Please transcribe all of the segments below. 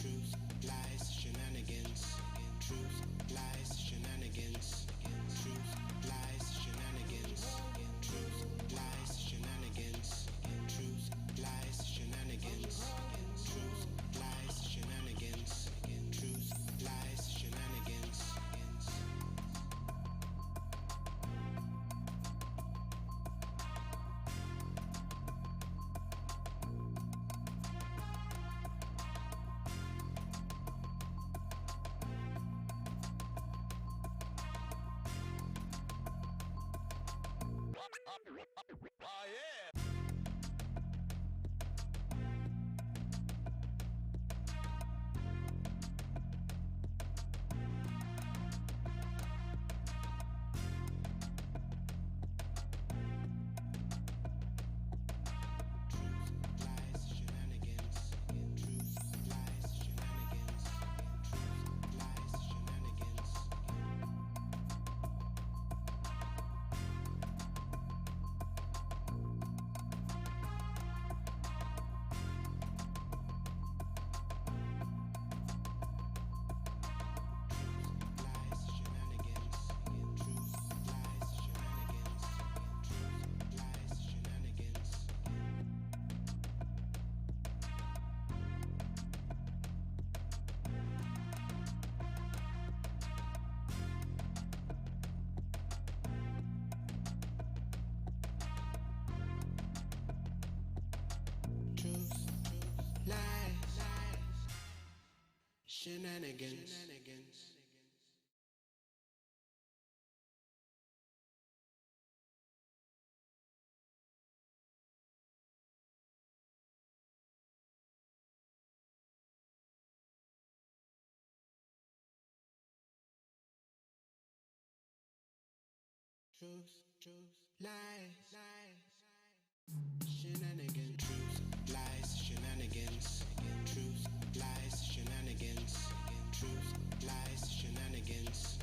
Truth, lies, shenanigans. Truth, lies, shenanigans. Truth, lies, shenanigans. Truth, lies, shenanigans. Truth, lies, shenanigans. Truth, lies, shenanigans. Truth, lies, shenanigans. Oh yeah! Shenanigans. Truth, lies, shenanigans. Truth, lies, shenanigans. Truth, lies, shenanigans.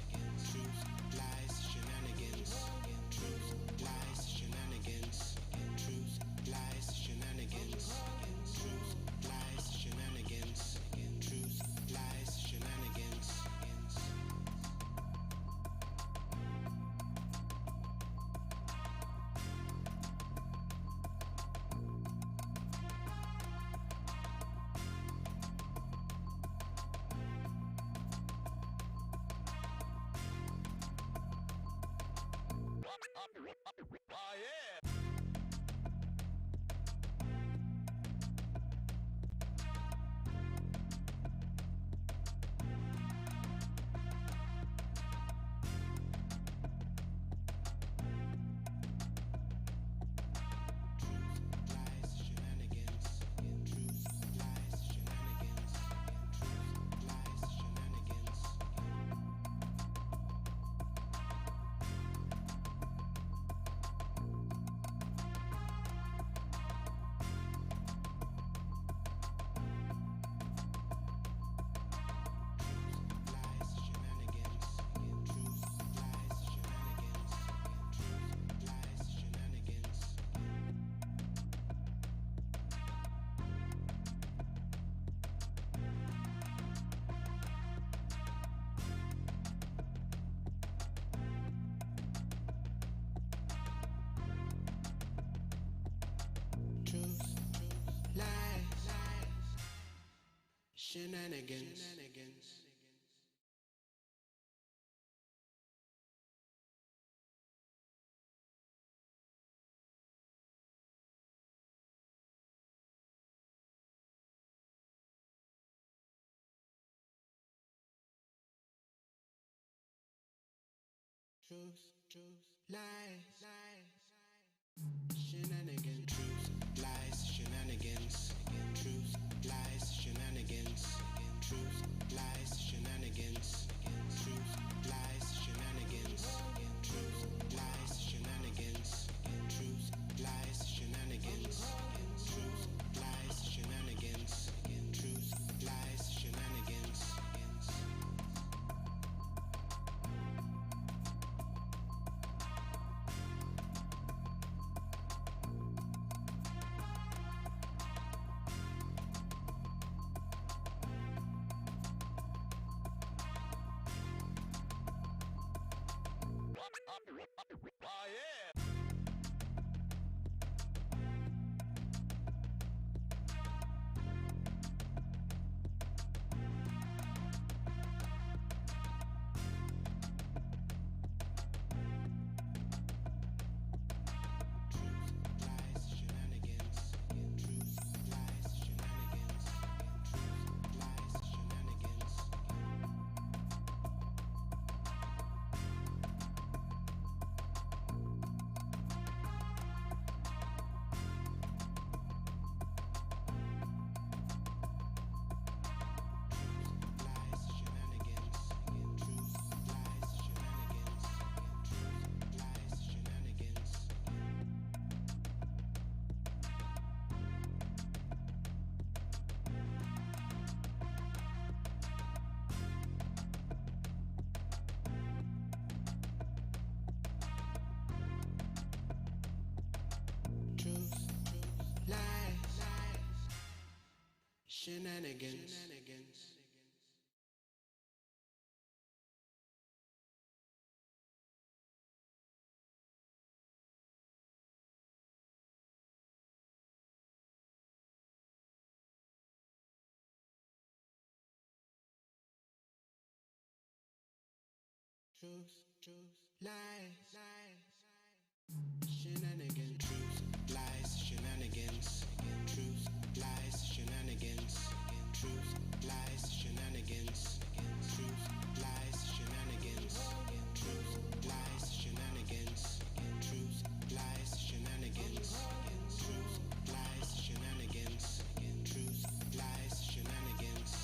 Truth, lies, shenanigans. Truth, lies, shenanigans. Truth, lies, shenanigans. Truth, lies, shenanigans. Truth, lies, shenanigans. Truth, lies, shenanigans. Oh yeah! Shenanigans. Truth, lies, shenanigans. Truth, lies, shenanigans. Truth, lies, shenanigans. Truth, lies, shenanigans. Truth, lies, shenanigans. Truth, lies, shenanigans. Truth, lies, shenanigans. Truth, lies, shenanigans. Truth, lies, shenanigans. Shenanigans. Truth, lies, shenanigans. Truth, lies, shenanigans. Truth, lies, shenanigans. Truth, lies, shenanigans. Truth, lies, shenanigans. Truth, lies, shenanigans. Truth, lies, shenanigans. Truth, lies, shenanigans. Truth, lies, shenanigans.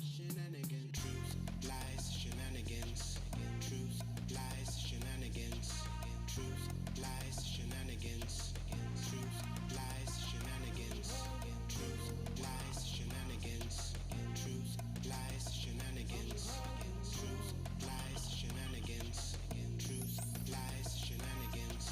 Shenanigans. Truth, lies, shenanigans. Truth, lies, shenanigans. Truth, lies, shenanigans. Truth, lies, shenanigans. Truth, lies, shenanigans. Truth, lies, shenanigans. Truth, lies, shenanigans. Truth, lies, shenanigans. Truth, lies, shenanigans.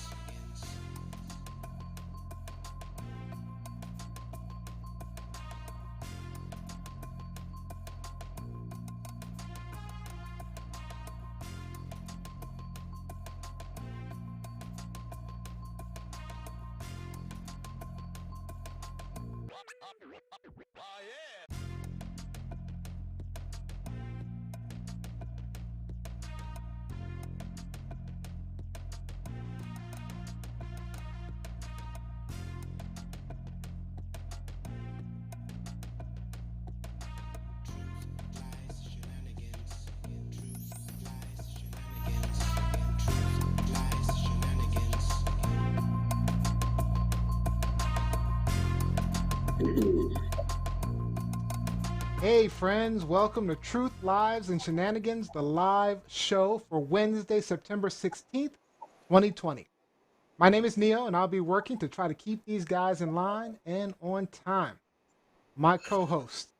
Hey friends, welcome to Truth, Lives, and Shenanigans, the live show for Wednesday, September 16th, 2020. My name is Neo, and I'll be working to try to keep these guys in line and on time. My co-host,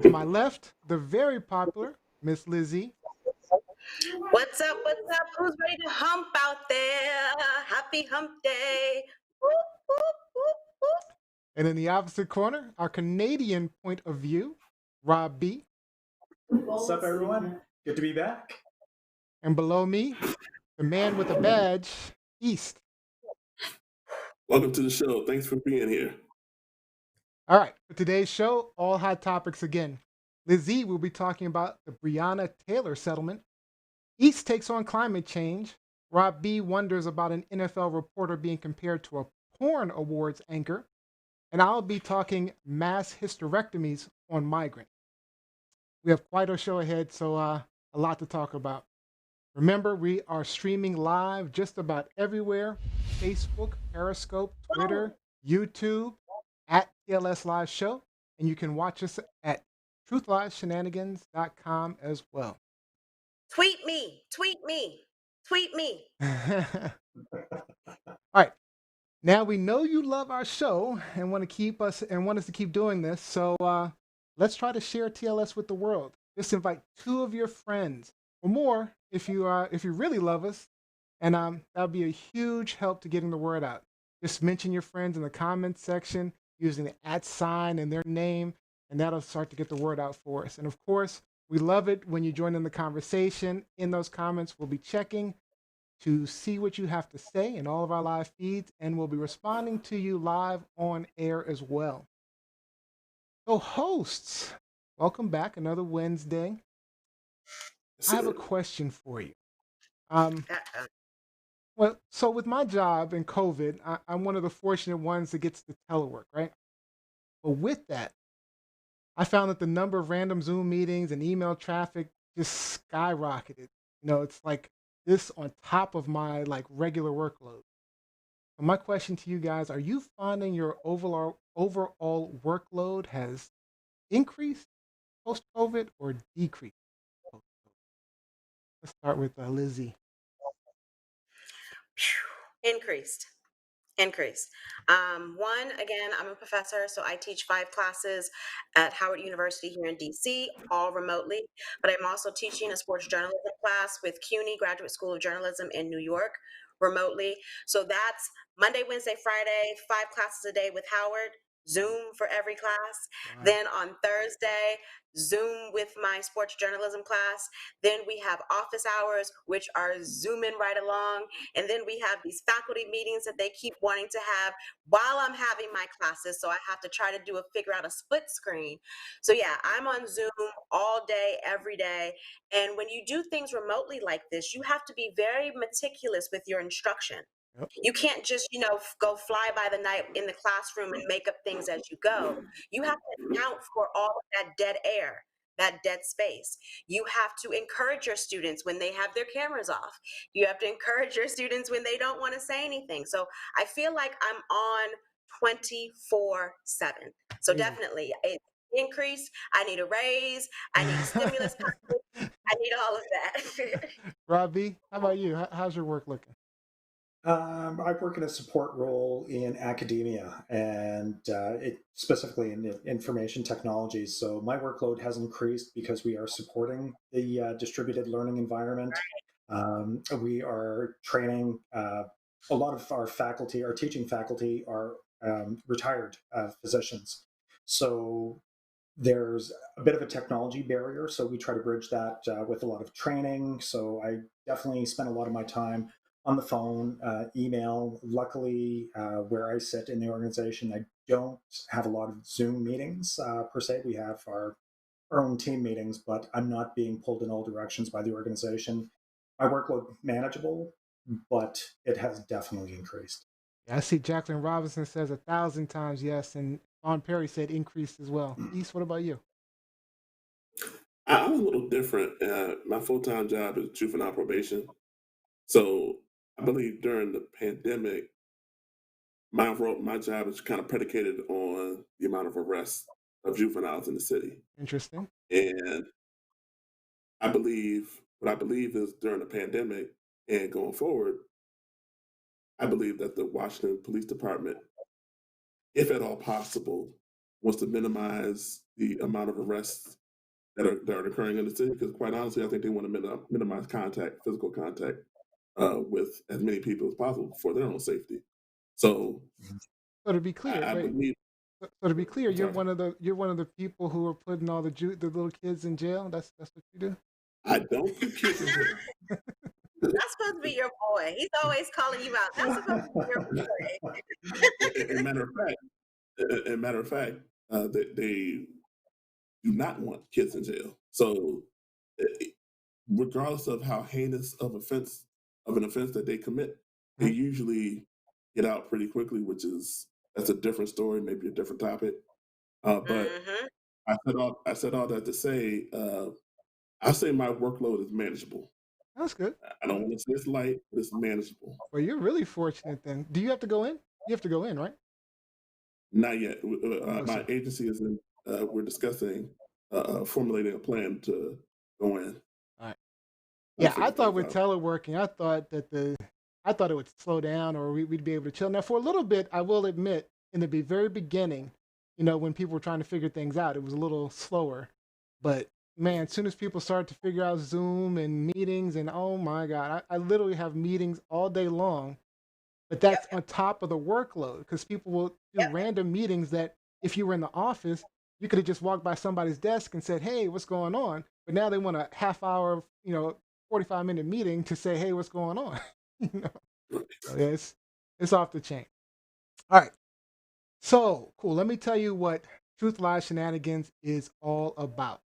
to my left, the very popular Miss Lizzie. What's up? What's up? Who's ready to hump out there? Happy hump day. Whoop, whoop, whoop, whoop. And in the opposite corner, our Canadian point of view, Rob B. What's up, everyone? Good to be back. And below me, the man with a badge, East. Welcome to the show. Thanks for being here. All right, for today's show, all hot topics again. Lizzie will be talking about the Breonna Taylor settlement. East takes on climate change. Rob B wonders about an NFL reporter being compared to a porn awards anchor. And I'll be talking mass hysterectomies on migrants. We have quite a show ahead, so a lot to talk about. Remember, we are streaming live just about everywhere: Facebook, Periscope, Twitter, YouTube, at TLS Live Show. And you can watch us at truthliveshenanigans.com as well. Tweet me, tweet me, tweet me. All right. Now we know you love our show and want us to keep doing this. So let's try to share TLS with the world. Just invite 2 of your friends or more if you really love us, and that'll be a huge help to getting the word out. Just mention your friends in the comments section using the @ and their name, and that'll start to get the word out for us. And of course, we love it when you join in the conversation. In those comments, we'll be checking to see what you have to say in all of our live feeds, and we'll be responding to you live on air as well. So, hosts, welcome back. Another Wednesday. I have a question for you. Well, so with my job and COVID, I'm one of the fortunate ones that gets to telework, right? But with that, I found that the number of random Zoom meetings and email traffic just skyrocketed. It's like this on top of my like regular workload. My question to you guys, are you finding your overall workload has increased post-COVID or decreased post-COVID? Let's start with Lizzie. Increased. One, again, I'm a professor, so I teach 5 classes at Howard University here in DC, all remotely. But I'm also teaching a sports journalism class with CUNY Graduate School of Journalism in New York remotely. So that's Monday, Wednesday, Friday, 5 classes a day with Howard, Zoom for every class. Wow. Then on Thursday, Zoom with my sports journalism class. Then we have office hours, which are Zooming right along. And then we have these faculty meetings that they keep wanting to have while I'm having my classes. So I have to try to figure out a split screen. So yeah, I'm on Zoom all day, every day. And when you do things remotely like this, you have to be very meticulous with your instruction. Yep. You can't just, go fly by the night in the classroom and make up things as you go. You have to account for all of that dead air, that dead space. You have to encourage your students when they have their cameras off. You have to encourage your students when they don't want to say anything. So I feel like I'm on 24/7. So definitely it increased. I need a raise. I need a stimulus package. I need all of that. Robbie, how about you? How's your work looking? I work in a support role in academia and specifically in information technologies. So my workload has increased because we are supporting the distributed learning environment. We are training a lot of our faculty, our teaching faculty are retired physicians. So there's a bit of a technology barrier. So we try to bridge that with a lot of training. So I definitely spend a lot of my time on the phone, email. Luckily, where I sit in the organization, I don't have a lot of Zoom meetings per se. We have our own team meetings, but I'm not being pulled in all directions by the organization. My workload manageable, but it has definitely increased. Yeah, I see Jacqueline Robinson says 1,000 times yes, and Vaughn Perry said increased as well. East, what about you? I'm a little different. My full-time job is juvenile probation. So I believe during the pandemic, my job is kind of predicated on the amount of arrests of juveniles in the city. Interesting. And what I believe is during the pandemic and going forward, I believe that the Washington Police Department, if at all possible, wants to minimize the amount of arrests that are occurring in the city. Because quite honestly, I think they want to minimize physical contact, with as many people as possible for their own safety. So, So to be clear, I wait. believe. So to be clear, I'm you're sorry. one of the people who are putting all the little kids in jail. That's what you do. I don't put kids in jail. That's supposed to be your boy. He's always calling you out. That's supposed to be your boy. And matter of fact, they do not want kids in jail. So, eh, regardless of how heinous of an offense that they commit, they Mhm. usually get out pretty quickly, that's a different story, maybe a different topic. But Mm-hmm. I said all that to say, I say my workload is manageable. That's good. I don't want to say it's light, but it's manageable. Well, you're really fortunate then. Do you have to go in? You have to go in, right? Not yet. No, My sir. agency is in. We're discussing formulating a plan to go in All right. and Yeah, I figure thought things with out. teleworking, I thought it would slow down or we'd be able to chill. Now, for a little bit, I will admit, in the very beginning, when people were trying to figure things out, it was a little slower. But man, as soon as people started to figure out Zoom and meetings, and oh my God, I literally have meetings all day long, but that's Yep. on top of the workload because people will do Yep. random meetings that if you were in the office, you could have just walked by somebody's desk and said, "Hey, what's going on?" But now they want a half hour, 45-minute meeting to say, "Hey, what's going on?" you know, so yeah, it's off the chain. All right, so cool. Let me tell you what Truth Lies Shenanigans is all about,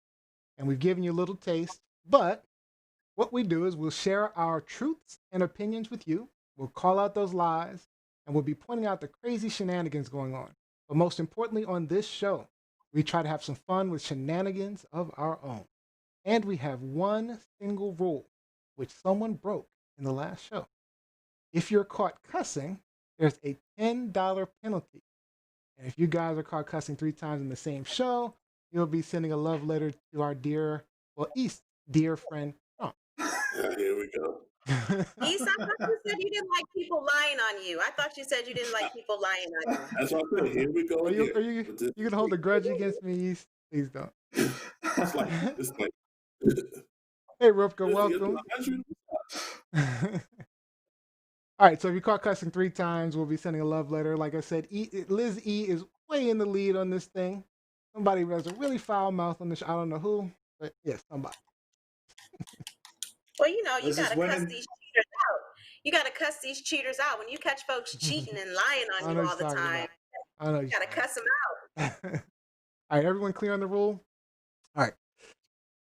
and we've given you a little taste, but what we do is we'll share our truths and opinions with you. We'll call out those lies and we'll be pointing out the crazy shenanigans going on. But most importantly, on this show, we try to have some fun with shenanigans of our own. And we have one single rule, which someone broke in the last show. If you're caught cussing, there's a $10 penalty. And if you guys are caught cussing 3 times in the same show, you'll be sending a love letter to our East dear friend Trump. Here we go. East, I thought you said you didn't like people lying on you. I thought you said you didn't like people lying on you. That's what I said. Here we go Are you again. are you you gonna hold a grudge against me, East? Please don't. It's like Hey, Rupka, Lizzie, welcome. as you- All right, so if you caught cussing 3 times, we'll be sending a love letter. Like I said, Liz E is way in the lead on this thing. Somebody has a really foul mouth on this. I don't know who, but yes, somebody. Well, you Liz is gotta cuss winning. these cheaters out. You gotta cuss these cheaters out. When you catch folks cheating and lying I on know you what all you're the talking time, about. I know what you you're gotta talking cuss them out. about. All right, everyone clear on the rule? All right,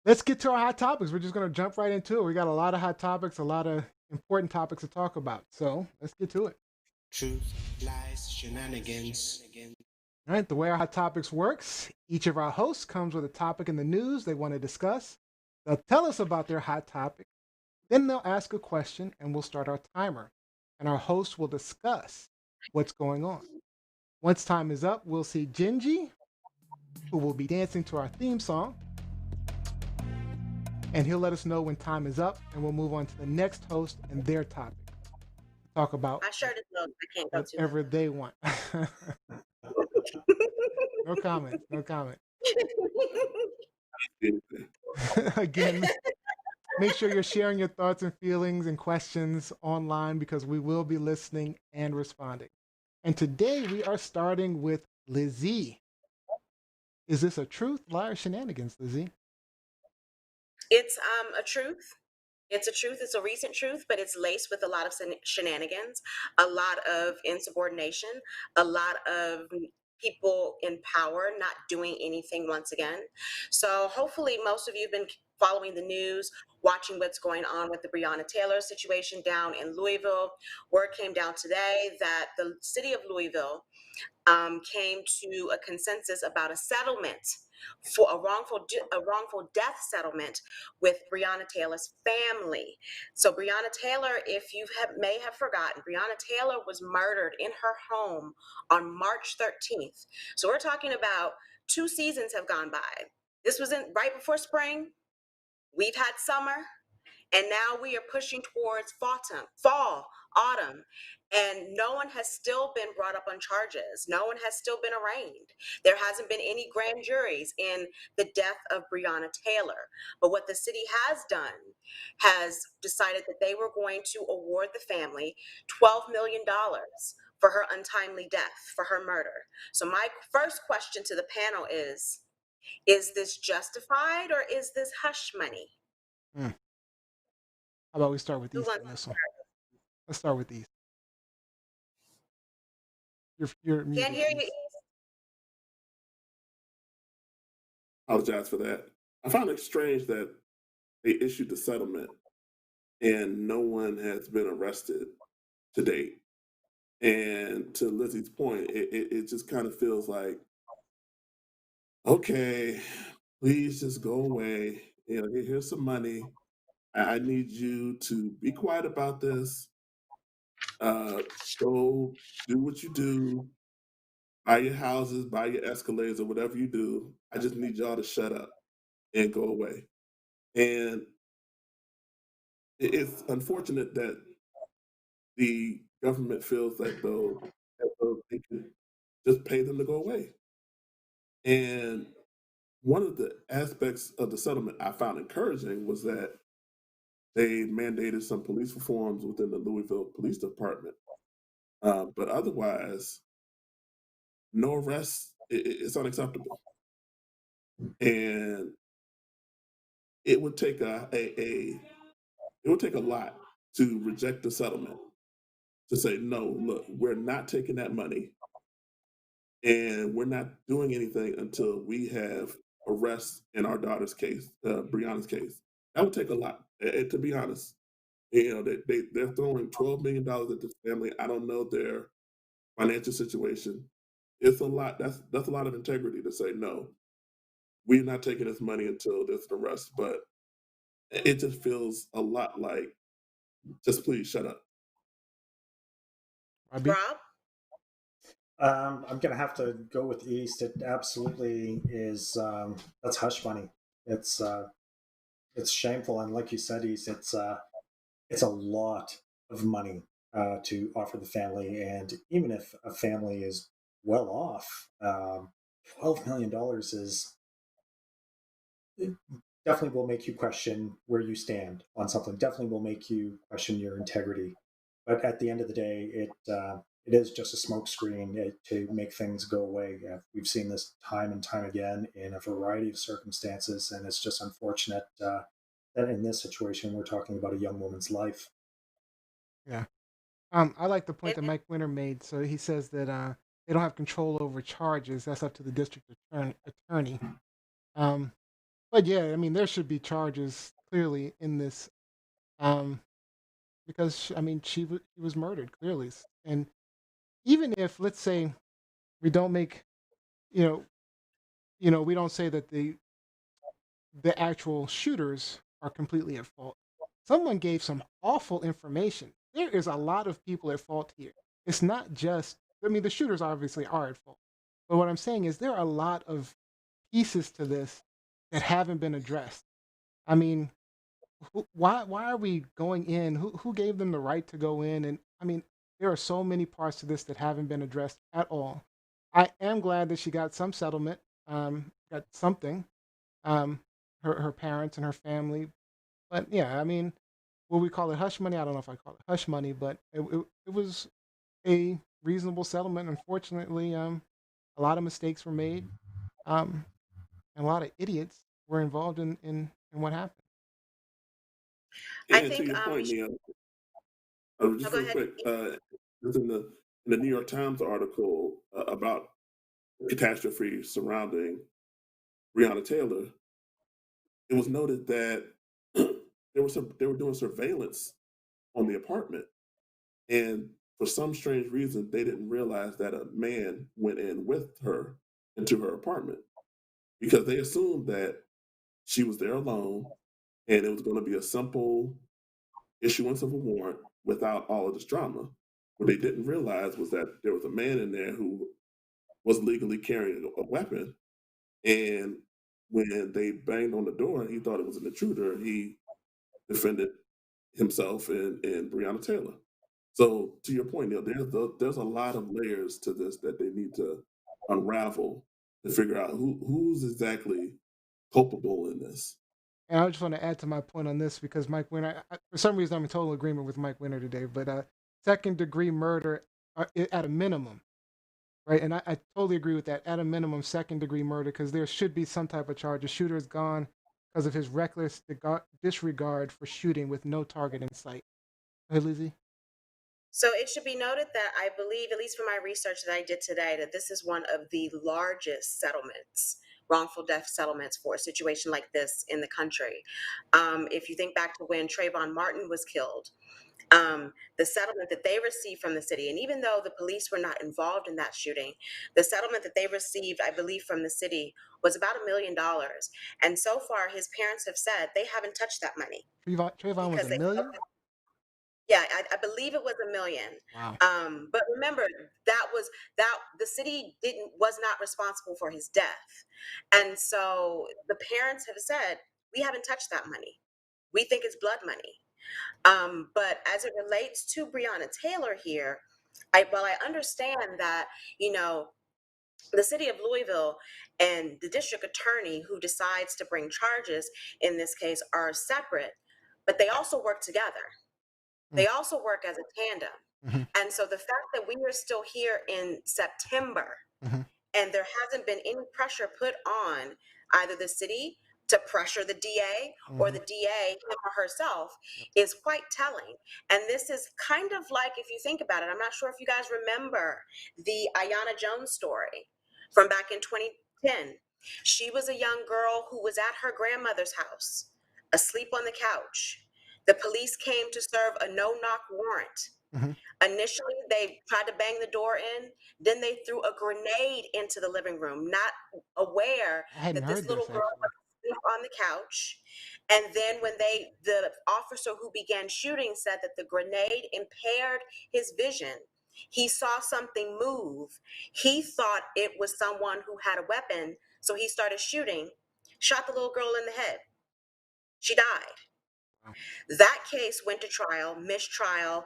let's get to our hot topics. We're just gonna jump right into it. We got a lot of hot topics, a lot of important topics to talk about. So let's get to it. Truth, lies, shenanigans. All right, the way our hot topics works, each of our hosts comes with a topic in the news they want to discuss. They'll tell us about their hot topic, then they'll ask a question, and we'll start our timer. And our host will discuss what's going on. Once time is up, we'll see Gingy, who will be dancing to our theme song, and he'll let us know when time is up, and we'll move on to the next host and their topic. Talk about I sure just know I can't go too whatever they want. No comment. No comment. Again, make sure you're sharing your thoughts and feelings and questions online because we will be listening and responding. And today we are starting with Lizzie. Is this a truth, lie, or shenanigans, Lizzie? It's a truth. It's a truth. It's a recent truth, but it's laced with a lot of shenanigans, a lot of insubordination, a lot of people in power not doing anything once again. So hopefully most of you have been following the news, watching what's going on with the Breonna Taylor situation down in Louisville. Word came down today that the city of Louisville came to a consensus about a settlement for a wrongful death settlement with Breonna Taylor's family. So Breonna Taylor, if you may have forgotten, Breonna Taylor was murdered in her home on March 13th. So we're talking about 2 seasons have gone by. This was right before spring. We've had summer. And now we are pushing towards fall, autumn, and no one has still been brought up on charges. No one has still been arraigned. There hasn't been any grand juries in the death of Breonna Taylor. But what the city has done has decided that they were going to award the family $12 million for her untimely death, for her murder. So my first question to the panel is this justified or is this hush money? Hmm. How about we start with Who East wants on to this one? start? Let's start with East. You're muted, Can't hear you. East. apologize for that. I found it strange that they issued the settlement and no one has been arrested to date. And to Lizzie's point, it just kind of feels like, okay, please just go away. Here's some money. I need you to be quiet about this. Go do what you do, buy your houses, buy your Escalades, or whatever you do. I just need y'all to shut up and go away. And it's unfortunate that the government feels like though they can just pay them to go away. And one of the aspects of the settlement I found encouraging was that they mandated some police reforms within the Louisville Police Department. But otherwise, no arrests, it's unacceptable. And it would take it would take a lot to reject the settlement, to say, no, look, we're not taking that money and we're not doing anything until we have arrests in our daughter's case, Breonna's case. That would take a lot, to be honest. You know, they're throwing $12 million at this family. I don't know their financial situation. It's a lot. That's a lot of integrity to say, no, we're not taking this money until there's an arrest. But it just feels a lot like, just please shut up. Rob? I'm going to have to go with East. It absolutely is. That's hush money. It's shameful, and like you said, East, it's a lot of money to offer the family. And even if a family is well off, $12 million is it definitely will make you question where you stand on something. Definitely will make you question your integrity. But at the end of the day, it is just a smokescreen to make things go away. We've seen this time and time again in a variety of circumstances, and it's just unfortunate that in this situation we're talking about a young woman's life. Yeah. I like the point that Mike Winter made. So he says that they don't have control over charges. That's up to the district attorney. But yeah, I mean, there should be charges clearly in this, because I mean, she was murdered clearly, and even if, let's say, we don't make, you know, we don't say that the actual shooters are completely at fault. Someone gave some awful information. There is a lot of people at fault here. It's not just, I mean, the shooters obviously are at fault. But what I'm saying is there are a lot of pieces to this that haven't been addressed. I mean, why are we going in? Who gave them the right to go in? And I mean, there are so many parts to this that haven't been addressed at all. I am glad that she got some settlement, got something, um, her parents and her family. But yeah, I mean, will we call it hush money? I don't know if I call it hush money, but it was a reasonable settlement. Unfortunately, a lot of mistakes were made, and a lot of idiots were involved in what happened. I And to think your point, Neil, just go real ahead. quick, just in the New York Times article about the catastrophe surrounding Breonna Taylor, it was noted that they were doing surveillance on the apartment, and for some strange reason, they didn't realize that a man went in with her into her apartment, because they assumed that she was there alone and it was going to be a simple issuance of a warrant without all of this drama. What they didn't realize was that there was a man in there who was legally carrying a weapon. And when they banged on the door and he thought it was an intruder, he defended himself and Breonna Taylor. So to your point, Neil, there's a lot of layers to this that they need to unravel to figure out who's exactly culpable in this. And I just want to add to my point on this because Mike Winter, for some reason, I'm in total agreement with Mike Winter today. But second degree murder at a minimum, right? And I totally agree with that. At a minimum, second degree murder, because there should be some type of charge. The shooter is gone because of his reckless disregard for shooting with no target in sight. Go ahead, Lizzie. So it should be noted that I believe, at least from my research that I did today, that this is one of the largest settlements, wrongful death settlements for a situation like this in the country. If you think back to when Trayvon Martin was killed, The settlement that they received from the city, and even though the police were not involved in that shooting, the settlement that they received, I believe, from the city was about $1 million. And so far, his parents have said they haven't touched that money. Trayvon was Because $1 they, million? yeah, I believe it was $1 million. Wow. But remember, that the city was not responsible for his death, and so the parents have said we haven't touched that money. We think it's blood money. But as it relates to Breonna Taylor here, while I understand that, you know, the city of Louisville and the district attorney who decides to bring charges in this case are separate, but they also work together. They also work as a tandem. Mm-hmm. And so the fact that we are still here in September Mm-hmm. and there hasn't been any pressure put on either the city to pressure the DA or the DA him or herself is quite telling. And this is kind of like, if you think about it, I'm not sure if you guys remember the Ayanna Jones story from back in 2010. She was a young girl who was at her grandmother's house, asleep on the couch. The police came to serve a no-knock warrant. Mm-hmm. Initially, they tried to bang the door in. Then they threw a grenade into the living room, not aware that this little girl was asleep on the couch. And then when the officer who began shooting said that the grenade impaired his vision, he saw something move. He thought it was someone who had a weapon, so he started shooting, shot the little girl in the head. She died. That case went to trial, mistrial,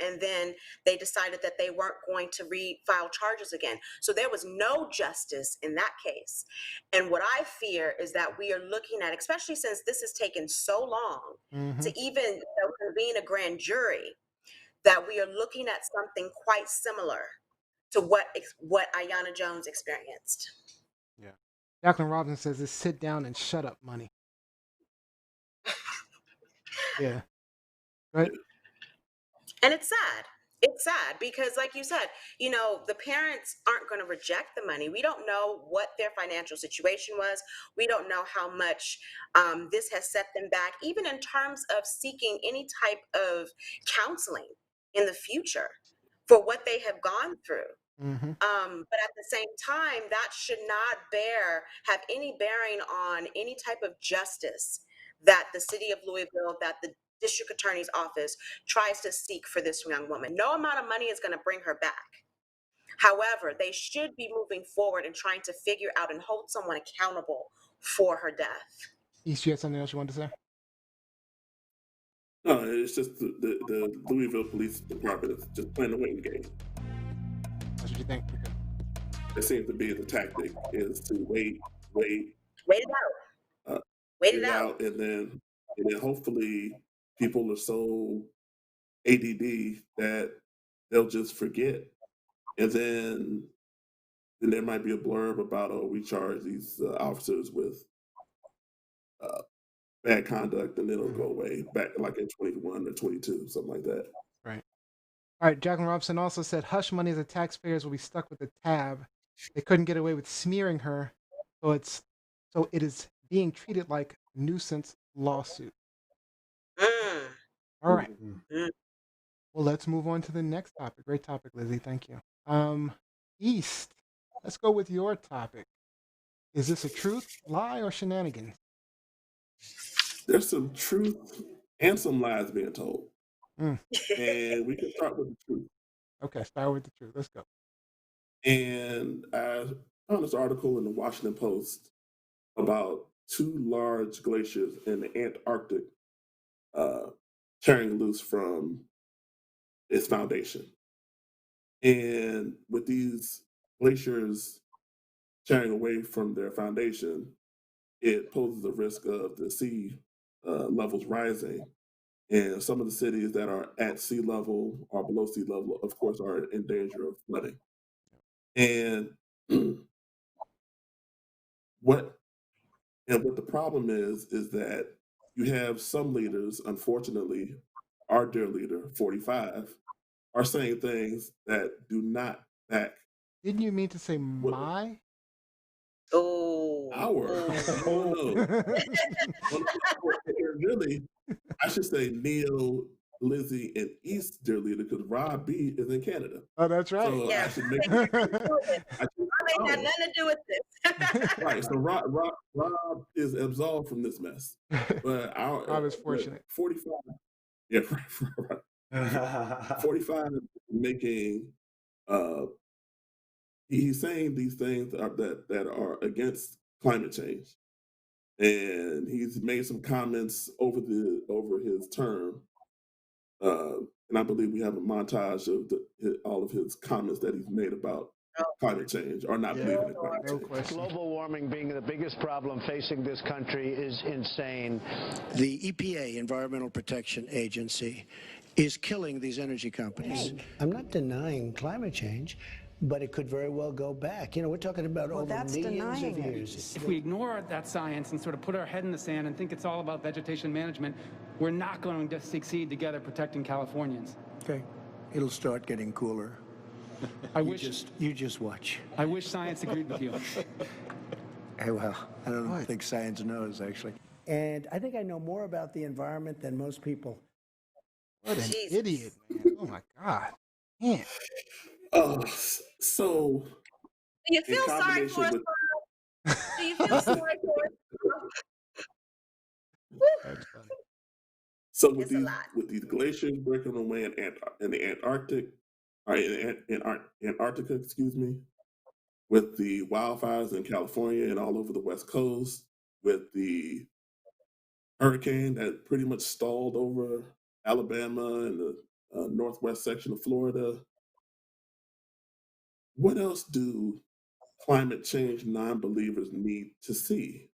and then they decided that they weren't going to refile charges again. So there was no justice in that case. And what I fear is that we are looking at, especially since this has taken so long to even convene a grand jury, that we are looking at something quite similar to what Ayanna Jones experienced. Yeah. Jacqueline Robinson says it's sit down and shut up money. Yeah. Right. And it's sad. It's sad because, like you said, you know, the parents aren't going to reject the money. We don't know what their financial situation was. We don't know how much this has set them back, even in terms of seeking any type of counseling in the future for what they have gone through. But at the same time, that should not have any bearing on any type of justice that the city of Louisville, that the district attorney's office tries to seek for this young woman. No amount of money is going to bring her back. However, they should be moving forward and trying to figure out and hold someone accountable for her death. East, you had something else you wanted to say? No, it's just the Louisville Police Department is just playing the waiting game. That's what you think? Okay. It seems to be the tactic is to wait it out. Wait it out. And then hopefully people are so ADD that they'll just forget. And then there might be a blurb about, oh, we charge these officers with bad conduct, and then it'll go away back like in 21 or 22, something like that. Right. All right. Jacqueline Robinson also said hush money as the taxpayers will be stuck with the tab. They couldn't get away with smearing her, so it is being treated like nuisance lawsuit. All right. Well, let's move on to the next topic. Great topic, Lizzie. Thank you. East, let's go with your topic. Is this a truth, lie, or shenanigans? There's some truth and some lies being told. And we can start with the truth. Okay, start with the truth. Let's go. And I found this article in the Washington Post about 2 large glaciers in the Antarctic tearing loose from its foundation. And with these glaciers tearing away from their foundation, it poses a risk of the sea levels rising. And some of the cities that are at sea level or below sea level, of course, are in danger of flooding. And what the problem is that you have some leaders, unfortunately, our dear leader, 45, are saying things that do not back. Didn't you mean to say my? Our. No. Really, I should say Lizzie and East, dear leader, because Rob B is in Canada. Oh, that's right. So Yeah, I should make they had oh, nothing to do with this. right. So Rob is absolved from this mess. But I was fortunate. 45, yeah, right. 45 making he's saying these things that are against climate change, and he's made some comments over his term, and I believe we have a montage of all of his comments that he's made about climate change or not believing in climate change. Question. Global warming being the biggest problem facing this country is insane. The EPA, Environmental Protection Agency, is killing these energy companies. I'm not denying climate change, but it could very well go back. You know, we're talking about over millions of years. If we ignore that science and sort of put our head in the sand and think it's all about vegetation management, we're not going to succeed together protecting Californians. Okay, it'll start getting cooler. You just watch. I wish science agreed with you. Hey, well, I don't think science knows, actually. And I think I know more about the environment than most people. What an idiot, man. Oh, my God. Man. So do you feel sorry for us? Do you feel sorry for us? That's funny. So with these glaciers breaking away in the Antarctic, or in Antarctica, excuse me, with the wildfires in California and all over the West Coast, with the hurricane that pretty much stalled over Alabama and the northwest section of Florida, what else do climate change non-believers need to see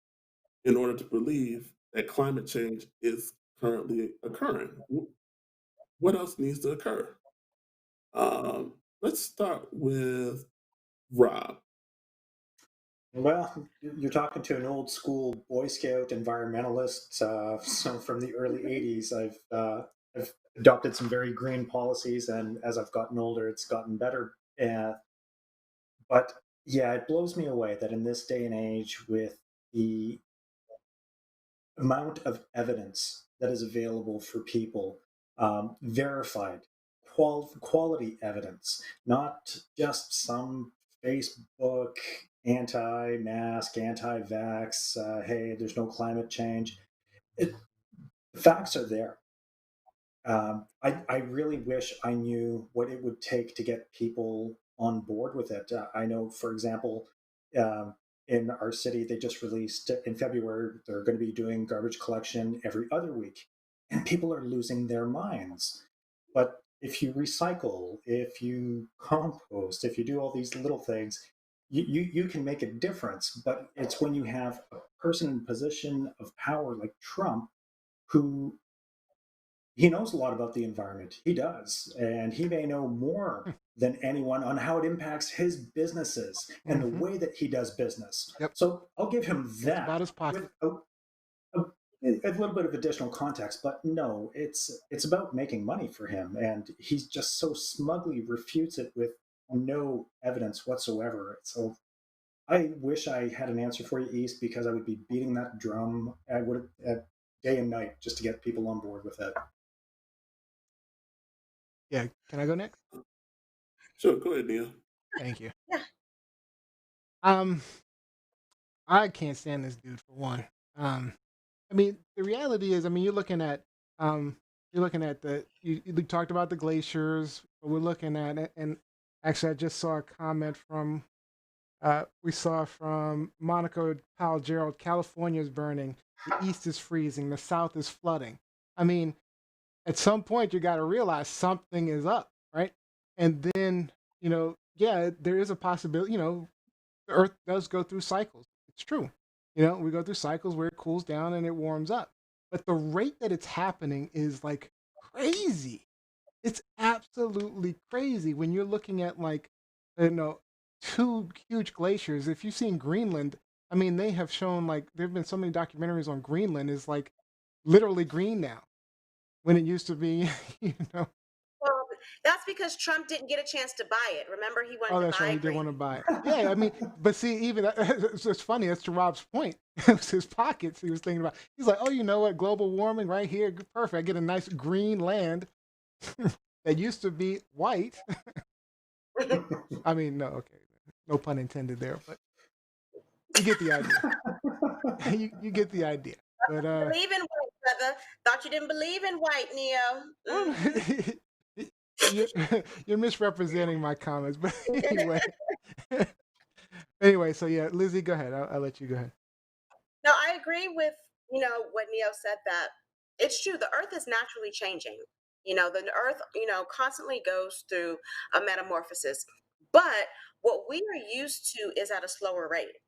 in order to believe that climate change is currently occurring? What else needs to occur? Let's start with Rob. Well, you're talking to an old school Boy Scout environmentalist. So from the early 80s, I've adopted some very green policies, and as I've gotten older, it's gotten better. But yeah, it blows me away that in this day and age, with the amount of evidence that is available for people, verified, quality evidence, not just some Facebook anti-mask, anti-vax, hey, there's no climate change. The facts are there. I really wish I knew what it would take to get people on board with it. I know, for example, in our city, they just released in February, they're going to be doing garbage collection every other week. And people are losing their minds. But if you recycle, if you compost, if you do all these little things, you can make a difference. But it's when you have a person in a position of power like Trump, who he knows a lot about the environment. He does. And he may know more than anyone on how it impacts his businesses and the way that he does business. Yep. So I'll give him that. About his pocket. With a little bit of additional context, but no, it's about making money for him. And he just so smugly refutes it with no evidence whatsoever. So I wish I had an answer for you, East, because I would be beating that drum. I would day and night just to get people on board with it. Yeah, can I go next? Sure, go ahead, Neil. Thank you. Yeah. I can't stand this dude for one. I mean, the reality is, I mean, you're looking at you talked about the glaciers, but we're looking at it, and actually, I just saw a comment from Monica Powell Gerald. California is burning, the East is freezing, the South is flooding. I mean, at some point, you got to realize something is up, right? And then, yeah, there is a possibility. The Earth does go through cycles. It's true. We go through cycles where it cools down and it warms up. But the rate that it's happening is like crazy. It's absolutely crazy when you're looking at two huge glaciers. If you've seen Greenland, I mean, they have shown there have been so many documentaries on Greenland is literally green now when it used to be, Well, that's because Trump didn't get a chance to buy it. Remember, he wanted Oh, to that's buy right. He it. didn't want to buy it. Yeah, I mean, but see, even it's funny. That's to Rob's point. It was his pockets. He was thinking about. He's like, oh, you know what? Global warming right here, perfect. I get a nice green land that used to be white. I mean, no, okay, no pun intended there, but you get the idea. you get the idea. But believe in white, brother. Thought you didn't believe in white, Neo. you're misrepresenting my comments. But anyway, so yeah, Lizzie, go ahead. I'll let you go ahead. No, I agree with what Neo said, that it's true. The Earth is naturally changing. The Earth constantly goes through a metamorphosis, but what we are used to is at a slower rate.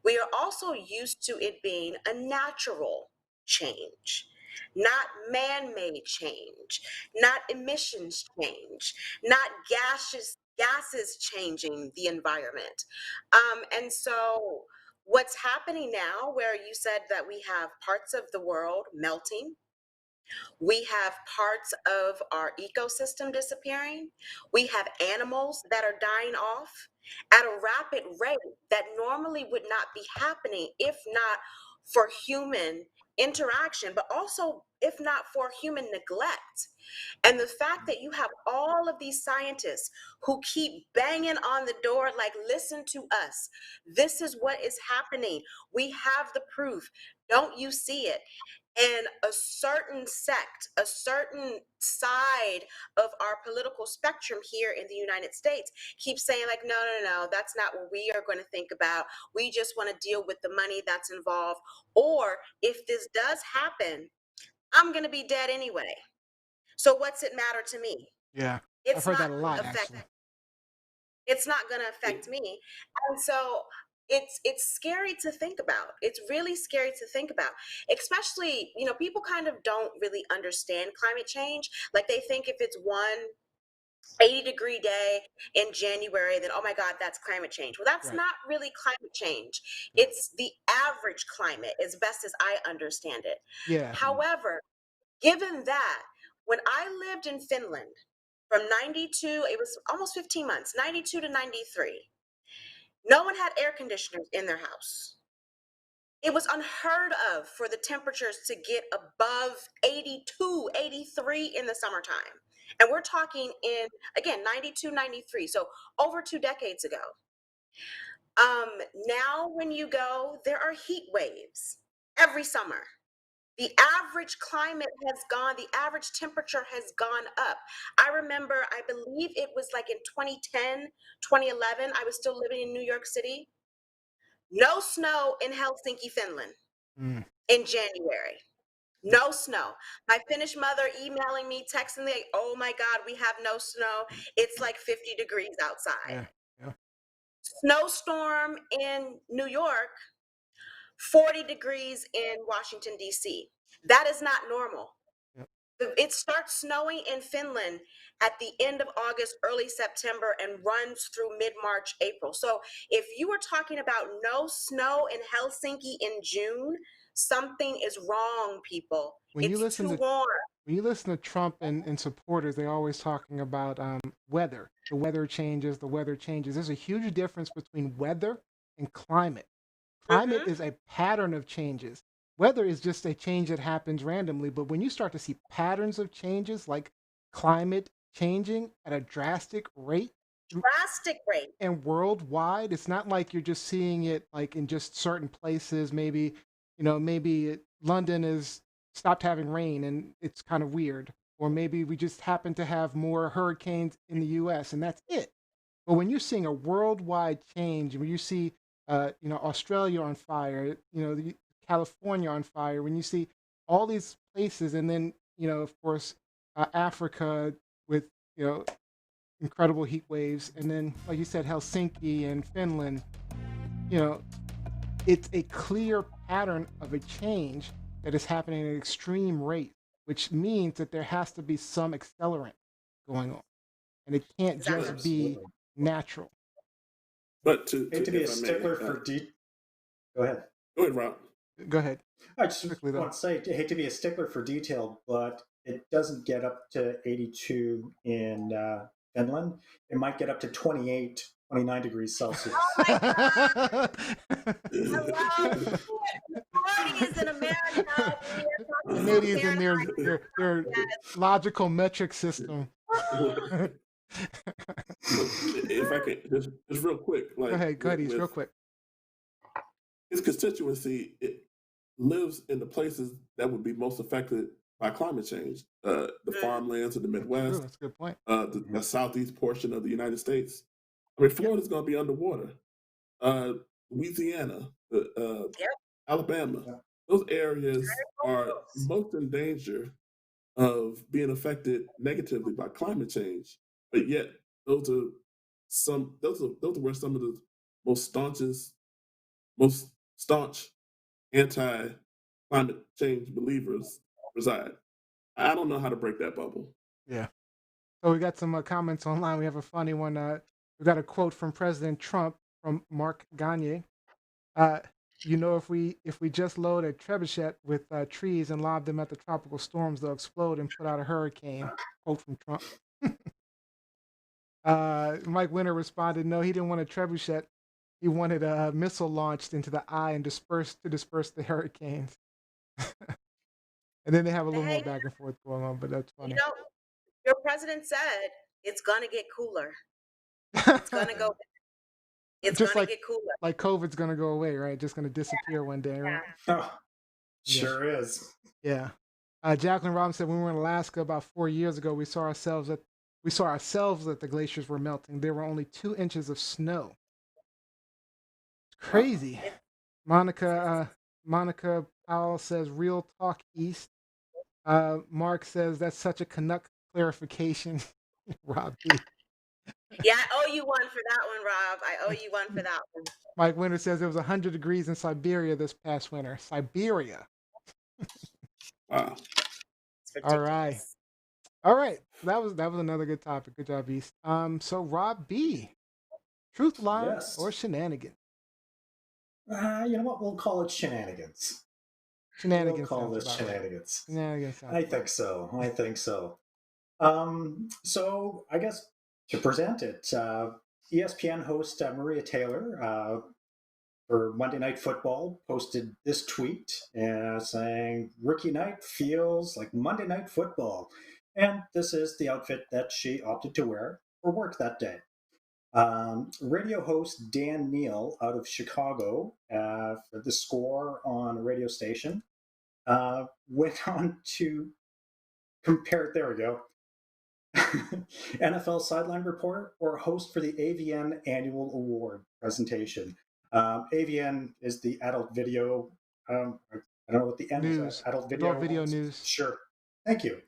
We are also used to it being a natural change, not man-made change, not emissions change, not gases changing the environment. And so what's happening now, where you said that we have parts of the world melting, we have parts of our ecosystem disappearing. We have animals that are dying off at a rapid rate that normally would not be happening if not for human interaction, but also if not for human neglect. And the fact that you have all of these scientists who keep banging on the door, like, listen to us. This is what is happening. We have the proof. Don't you see it? And a certain sect, a certain side of our political spectrum here in the United States keeps saying, like, no, no, no, that's not what we are going to think about. We just want to deal with the money that's involved. Or if this does happen, I'm going to be dead anyway. So what's it matter to me? Yeah, I've It's heard not that a lot, affect. actually. It's not going to affect me. And so it's scary to think about. It's really scary to think about, especially, people kind of don't really understand climate change. Like, they think if it's one 80-degree day in January, then, oh my God, that's climate change. Well, that's Right. not really climate change. It's the average climate, as best as I understand it. Yeah. However, given that, when I lived in Finland from 92, it was almost 15 months, 92 to 93, no one had air conditioners in their house. It was unheard of for the temperatures to get above 82, 83 in the summertime. And we're talking in, again, 92, 93. So over 2 decades ago. Now when you go, there are heat waves every summer. The average climate has gone, the average temperature has gone up. I remember, I believe it was like in 2010, 2011, I was still living in New York City. No snow in Helsinki, Finland in January. No snow. My Finnish mother emailing me, texting me, oh my God, we have no snow. It's like 50 degrees outside. Yeah. Snowstorm in New York, 40 degrees in Washington, D.C. That is not normal. Yep. It starts snowing in Finland at the end of August, early September, and runs through mid-March, April. So if you were talking about no snow in Helsinki in June, something is wrong, people. It's too warm. When you listen to Trump and supporters, they're always talking about weather. The weather changes. There's a huge difference between weather and climate. Climate is a pattern of changes. Weather is just a change that happens randomly. But when you start to see patterns of changes, like climate changing at a drastic rate, and worldwide, it's not like you're just seeing it like in just certain places. Maybe, London is stopped having rain and it's kind of weird. Or maybe we just happen to have more hurricanes in the US and that's it. But when you're seeing a worldwide change, when you see Australia on fire, California on fire, when you see all these places, and then, of course, Africa with, incredible heat waves, and then, like you said, Helsinki and Finland, it's a clear pattern of a change that is happening at an extreme rate, which means that there has to be some accelerant going on, and it can't just be natural. But to be a stickler for Go ahead. Go ahead, Rob. Go ahead. I just want to say, I hate to be a stickler for detail, but it doesn't get up to 82 in Finland. It might get up to 28, 29 degrees Celsius. Oh my God! Hello, parties in America. Canadians and their logical metric system. If I can just real quick, like go ahead, East, real quick. His constituency lives in the places that would be most affected by climate change, the farmlands of the Midwest. That's a good point. The southeast portion of the United States. I mean, Florida's going to be underwater. Louisiana, Alabama, those areas are most in danger of being affected negatively by climate change. But yet, those are where some of the most staunch anti-climate change believers reside. I don't know how to break that bubble. Yeah. So we got some comments online. We have a funny one. We got a quote from President Trump from Mark Gagne. If we just load a trebuchet with trees and lob them at the tropical storms, they'll explode and put out a hurricane. Quote from Trump. Mike Winter responded, no, he didn't want a trebuchet. He wanted a missile launched into the eye and disperse the hurricanes. And then they have a little more back and forth going on, but that's funny. Your president said it's gonna get cooler. It's gonna go. It's just gonna get cooler. Like COVID's gonna go away, right? Just gonna disappear one day, right? Oh, sure is. Yeah. Jacqueline Robinson said when we were in Alaska about 4 years ago, we saw ourselves that the glaciers were melting. There were only 2 inches of snow. It's crazy. Monica Powell says real talk East. Mark says that's such a Canuck clarification. Rob B. Yeah, I owe you one for that one, Rob. I owe you one for that one. Mike Winter says it was 100 degrees in Siberia this past winter. Siberia. Wow. All right. That was another good topic. Good job, East. So Rob B. Truth, lie, or shenanigans? You know what? We'll call it shenanigans. Shenanigans. We'll call this shenanigans. Right. Shenanigans. I think so. So I guess to present it, ESPN host Maria Taylor for Monday Night Football posted this tweet saying, "Rookie night feels like Monday Night Football." And this is the outfit that she opted to wear for work that day. Radio host Dan Neal out of Chicago for The Score on a radio station went on to compare, there we go, NFL sideline reporter or host for the AVN annual award presentation. AVN is the adult video, I don't know what the N is. Adult video news. Sure. Thank you.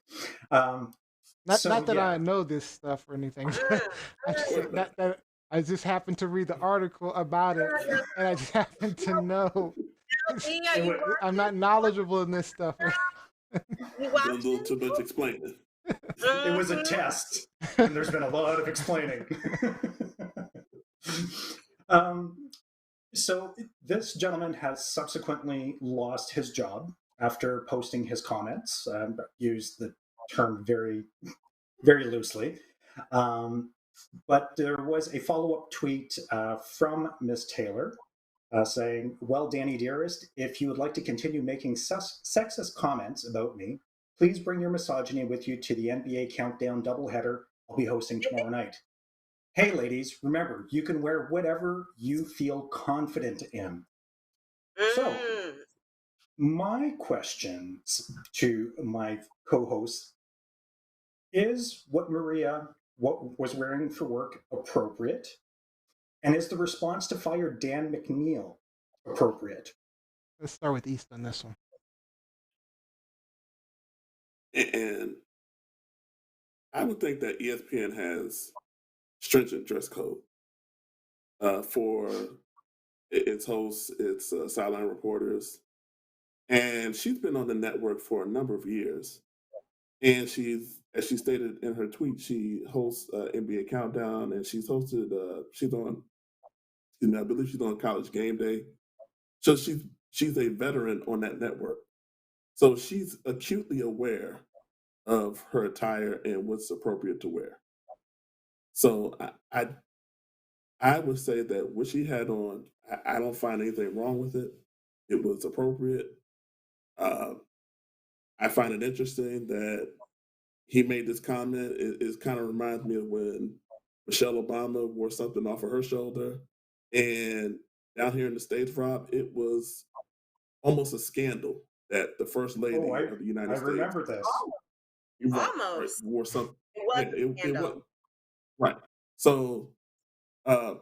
Not that I know this stuff or anything. I just happened to read the article about it, and I just happened to know. I'm not knowledgeable in this stuff. A little too much explaining. It was a test, and there's been a lot of explaining. So this gentleman has subsequently lost his job after posting his comments. Used the term very, very loosely. But there was a follow-up tweet from Miss Taylor saying, "Well, Danny dearest, if you would like to continue making sexist comments about me, please bring your misogyny with you to the NBA Countdown doubleheader I'll be hosting tomorrow night. Hey, ladies, remember, you can wear whatever you feel confident in." So, my questions to my co-hosts is what was wearing for work appropriate? And is the response to fire Dan McNeil appropriate? Let's start with East on this one. And I would think that ESPN has stringent dress code for its hosts, its sideline reporters. And she's been on the network for a number of years. And as she stated in her tweet, she hosts NBA Countdown, and she's hosted, I believe she's on College Game Day. So she's a veteran on that network. So she's acutely aware of her attire and what's appropriate to wear. So I would say that what she had on, I don't find anything wrong with it. It was appropriate. Uh, I find it interesting that he made this comment. It kind of reminds me of when Michelle Obama wore something off of her shoulder. And down here in the States, Rob, it was almost a scandal that the first lady of the United I States. remember this. Almost. Wore something. It was a It scandal. wasn't. Right. So, to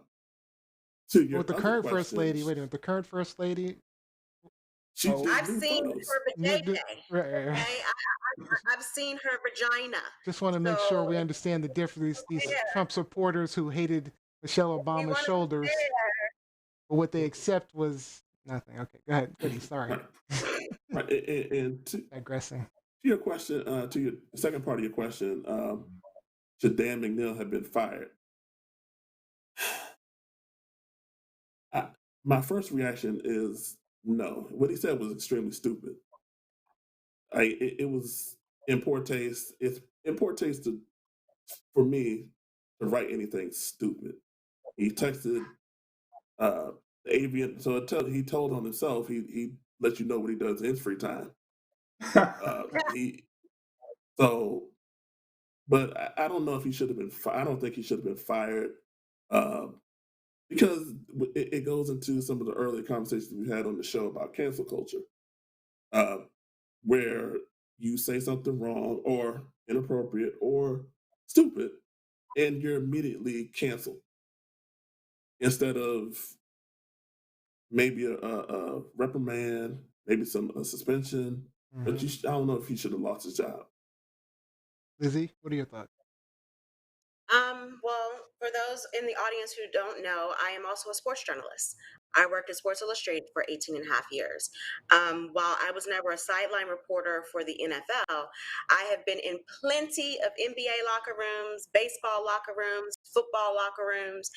your With the other current question, first lady, wait a minute, the current first lady. I've seen her vagina. Okay? I've seen her vagina. Just want to make sure we understand the difference. These Trump supporters who hated Michelle Obama's shoulders, but what they accept was nothing. Okay, go ahead, Goody. Sorry. Right. And digressing. To your question, to your second part of your question, should Dan McNeil have been fired? My first reaction is no. What he said was extremely stupid. It was in poor taste. It's in poor taste for me to write anything stupid. He texted the avian, so he told on himself. He let you know what he does in his free time. But I don't know if he should have been. I don't think he should have been fired. Because it goes into some of the earlier conversations we had on the show about cancel culture, where you say something wrong or inappropriate or stupid, and you're immediately canceled instead of maybe a reprimand, maybe a suspension. Mm-hmm. But I don't know if he should have lost his job. Lizzie, what are your thoughts? Well, for those in the audience who don't know, I am also a sports journalist. I worked at Sports Illustrated for 18 and a half years. While I was never a sideline reporter for the NFL, I have been in plenty of NBA locker rooms, baseball locker rooms, football locker rooms.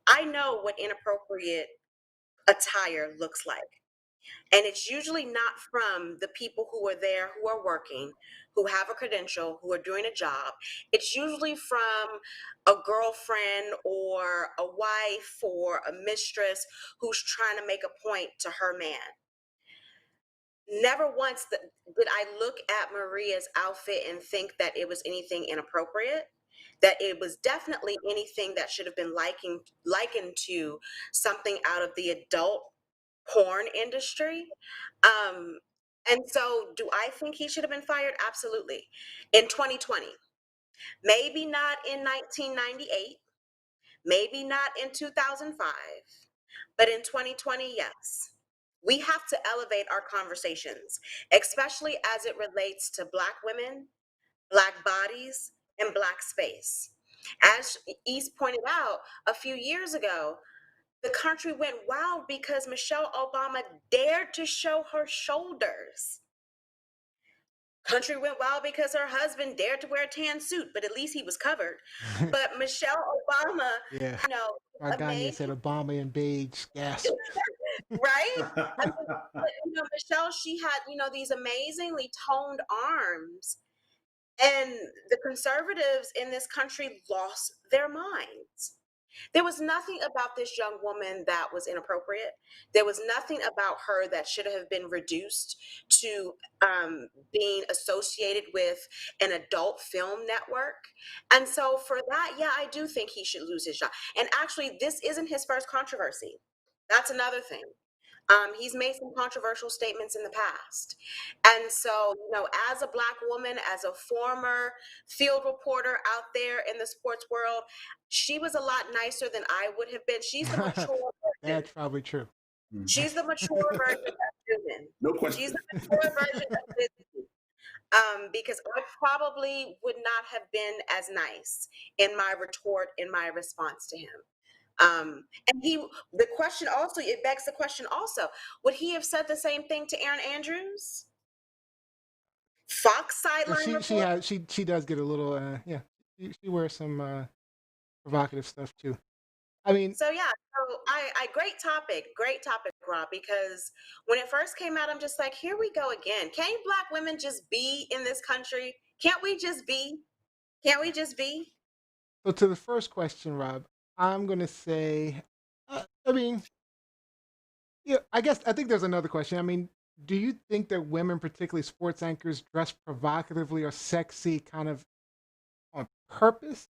I know what inappropriate attire looks like. And it's usually not from the people who are there, who are working, who have a credential, who are doing a job. It's usually from a girlfriend or a wife or a mistress who's trying to make a point to her man. Never once did I look at Maria's outfit and think that it was anything inappropriate, that it was definitely anything that should have been likened to something out of the adult porn industry. And so do I think he should have been fired? Absolutely. In 2020, maybe not in 1998, maybe not in 2005, but in 2020, yes. We have to elevate our conversations, especially as it relates to Black women, Black bodies, and Black space. As East pointed out a few years ago, the country went wild because Michelle Obama dared to show her shoulders. Country went wild because her husband dared to wear a tan suit, but at least he was covered. But Michelle Obama, yeah. Amazing. said Obama in beige, gasp. Right? I mean, Michelle, she had, these amazingly toned arms. And the conservatives in this country lost their minds. There was nothing about this young woman that was inappropriate. There was nothing about her that should have been reduced to being associated with an adult film network. And so for that, yeah, I do think he should lose his job. And actually, this isn't his first controversy. That's another thing. He's made some controversial statements in the past. And so, as a Black woman, as a former field reporter out there in the sports world, she was a lot nicer than I would have been. She's the mature version. That's probably true. She's the mature version of Susan. No question. She's the mature version of Lizzie. Because I probably would not have been as nice in my retort, in my response to him. And it begs the question also, would he have said the same thing to Erin Andrews? Fox sideline reporter? She does get a little, she wears some provocative stuff too. I mean, so great topic, Rob, because when it first came out, I'm just like, here we go again. Can Black women just be in this country? Can't we just be? Can't we just be? So to the first question, Rob, I'm gonna say, I mean, yeah, I think there's another question. I mean, do you think that women, particularly sports anchors, dress provocatively or sexy kind of on purpose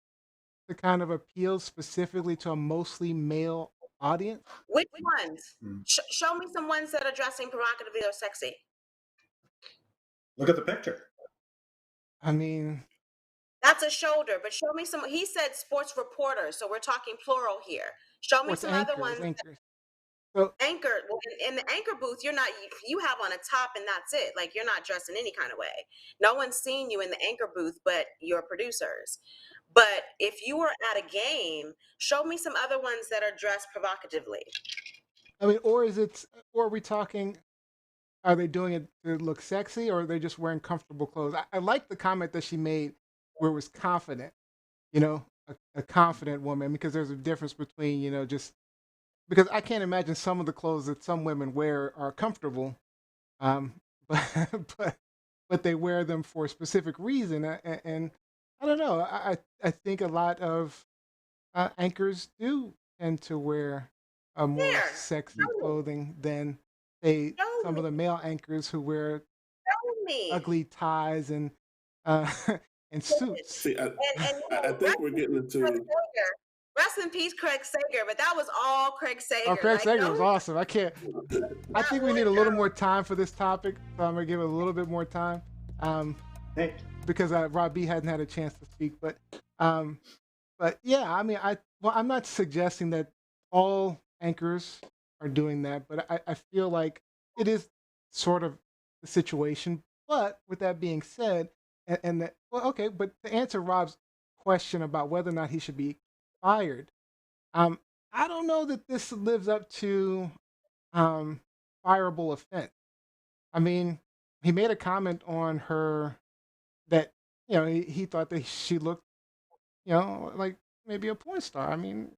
to kind of appeal specifically to a mostly male audience? Which ones? Show me some ones that are dressing provocatively or sexy. Look at the picture. I mean, that's a shoulder, but show me some. He said sports reporters, so we're talking plural here. Show me some other ones. Anchors. So, anchor, well, in the anchor booth, you're not, you have on a top and that's it. Like, you're not dressed in any kind of way. No one's seen you in the anchor booth but your producers. But if you were at a game, show me some other ones that are dressed provocatively. I mean, or are we talking, are they doing it to look sexy, or are they just wearing comfortable clothes? I like the comment that she made where it was confident, a confident woman, because there's a difference between, just because I can't imagine some of the clothes that some women wear are comfortable, um, but but they wear them for a specific reason, and I don't know. I think a lot of anchors do tend to wear a more There. sexy clothing than say some of the male anchors who wear ugly ties and and suits. See, I think we're getting into. Rest in peace, Craig Sager, but that was all Craig Sager. Oh, Craig Sager was awesome. I think we need a little more time for this topic, so I'm gonna give it a little bit more time, because Rob B hadn't had a chance to speak. But yeah, I mean, I'm not suggesting that all anchors are doing that, but I feel like it is sort of the situation. But with that being said, but to answer Rob's question about whether or not he should be fired, I don't know that this lives up to fireable offense. I mean, he made a comment on her that he thought that she looked like maybe a porn star. I mean,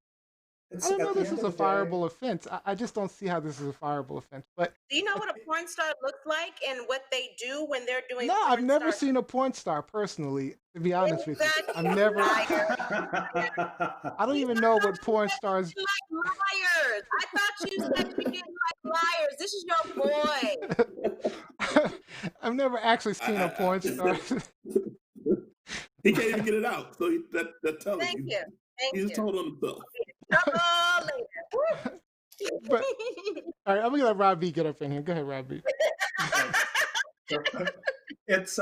I don't know this is a fireable offense. I just don't see how this is a fireable offense. But do you know what a porn star looks like and what they do when they're doing? No, I've never seen a porn star personally. To be honest with you, I've never. I don't even know what porn stars. Like liars! I thought you said you didn't like liars. This is your boy. I've never actually seen a porn star. He can't even get it out, so that tells Thank you. He just told on himself. But all right, I'm gonna let Rob B get up in here. Go ahead, Rob B. It's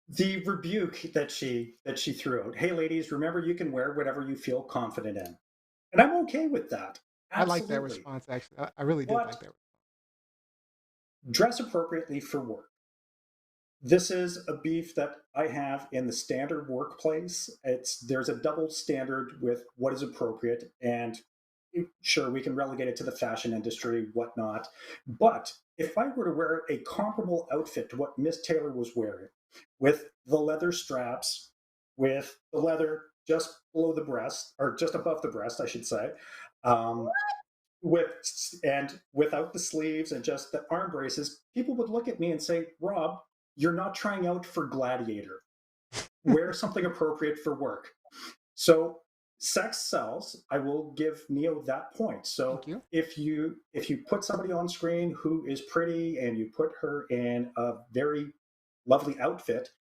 the rebuke that she threw out. Hey, ladies, remember you can wear whatever you feel confident in, and I'm okay with that. Absolutely. I like that response. Actually, I really did like that response. Dress appropriately for work. This is a beef that I have in the standard workplace. There's a double standard with what is appropriate, and sure, we can relegate it to the fashion industry, whatnot. But if I were to wear a comparable outfit to what Miss Taylor was wearing, with the leather straps, with the leather just below the breast, or just above the breast, I should say, without the sleeves and just the arm braces, people would look at me and say, Rob, you're not trying out for Gladiator. Wear something appropriate for work. So sex sells. I will give Neo that point. So if you put somebody on screen who is pretty and you put her in a very lovely outfit,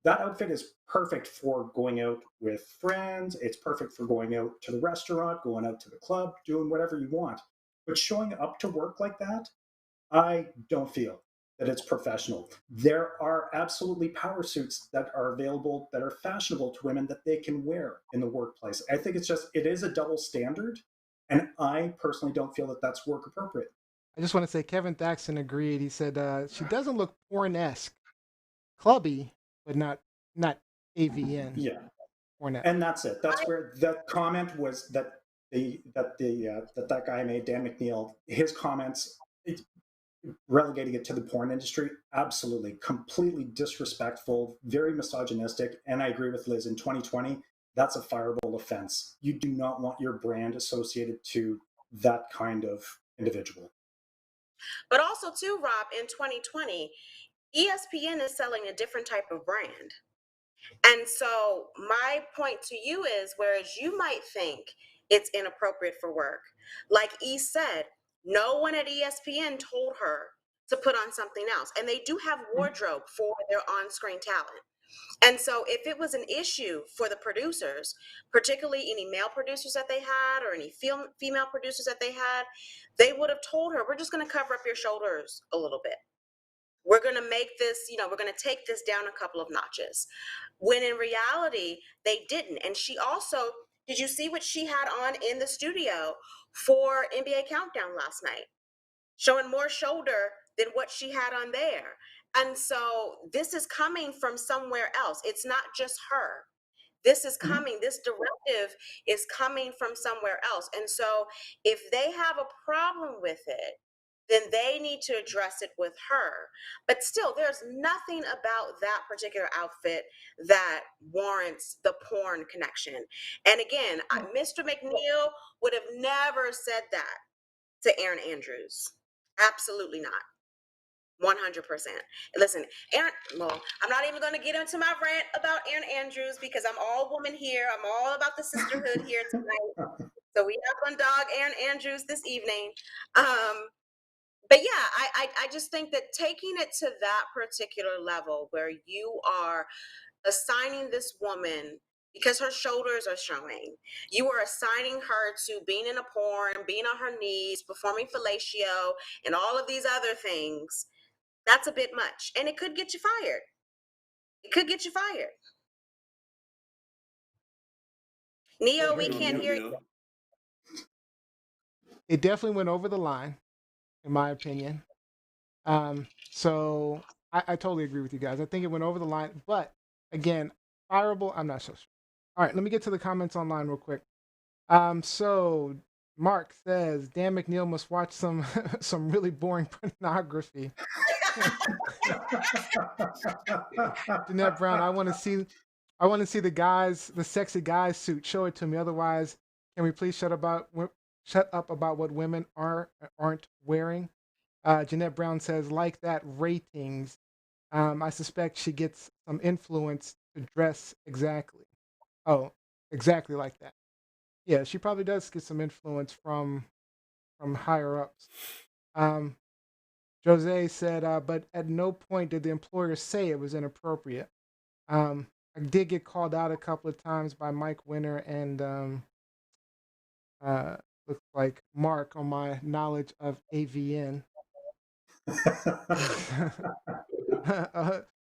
that outfit is perfect for going out with friends. It's perfect for going out to the restaurant, going out to the club, doing whatever you want. But showing up to work like that, I don't feel that it's professional. There are absolutely power suits that are available that are fashionable to women that they can wear in the workplace. I think it is a double standard, and I personally don't feel that that's work appropriate. I just want to say Kevin Thaxton agreed. He said she doesn't look porn-esque, clubby, but not AVN. Yeah, porn-esque. And that's it. That's where the comment was that that guy made, Dan McNeil. His comments, relegating it to the porn industry, absolutely, completely disrespectful, very misogynistic. And I agree with Liz. In 2020, that's a fireable offense. You do not want your brand associated to that kind of individual. But also, too, Rob, in 2020, ESPN is selling a different type of brand. And so my point to you is, whereas you might think it's inappropriate for work, like E said, no one at ESPN told her to put on something else. And they do have wardrobe for their on-screen talent. And so if it was an issue for the producers, particularly any male producers that they had or any female producers that they had, they would have told her, we're just going to cover up your shoulders a little bit. We're going to make this, we're going to take this down a couple of notches. When in reality, they didn't. And she also, did you see what she had on in the studio for NBA Countdown last night? Showing more shoulder than what she had on there. And so this is coming from somewhere else. It's not just her. This is coming, this directive is coming from somewhere else. And so if they have a problem with it, then they need to address it with her. But still, there's nothing about that particular outfit that warrants the porn connection. And again, Mr. McNeil would have never said that to Erin Andrews. Absolutely not. 100%. Listen, Aaron, well, I'm not even going to get into my rant about Erin Andrews because I'm all woman here. I'm all about the sisterhood here tonight. So we are going to dog Erin Andrews this evening. But yeah, I just think that taking it to that particular level where you are assigning this woman, because her shoulders are showing, you are assigning her to being in a porn, being on her knees, performing fellatio, and all of these other things. That's a bit much, and it could get you fired. It could get you fired. Neo, we can't hear you. It definitely went over the line, in my opinion. So I totally agree with you guys. I think it went over the line, but again, fireable, I'm not so sure. All right, let me get to the comments online real quick. So Mark says, Dan McNeil must watch some some really boring pornography. Jeanette Brown, I want to see the sexy guys suit. Show it to me. Otherwise, can we please shut up about what women aren't wearing? Jeanette Brown says, like that ratings. I suspect she gets some influence to dress exactly. Oh, exactly like that. Yeah, she probably does get some influence from higher ups. Jose said, but at no point did the employer say it was inappropriate. I did get called out a couple of times by Mike Winter and looks like Mark on my knowledge of AVN.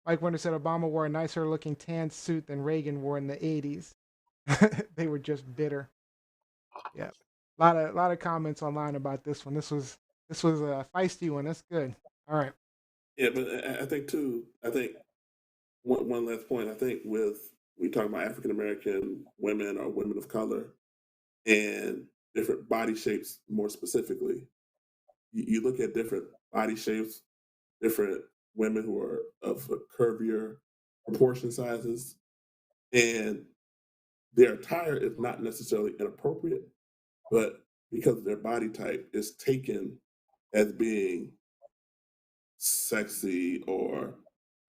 Mike Winter said Obama wore a nicer looking tan suit than Reagan wore in the 80s. They were just bitter. Yeah. A lot of comments online about this one. This was a feisty one. That's good. All right. Yeah, but I think one last point. I think we talk about African American women or women of color and different body shapes more specifically. You look at different body shapes, different women who are of curvier proportion sizes, and their attire is not necessarily inappropriate, but because of their body type is taken as being sexy or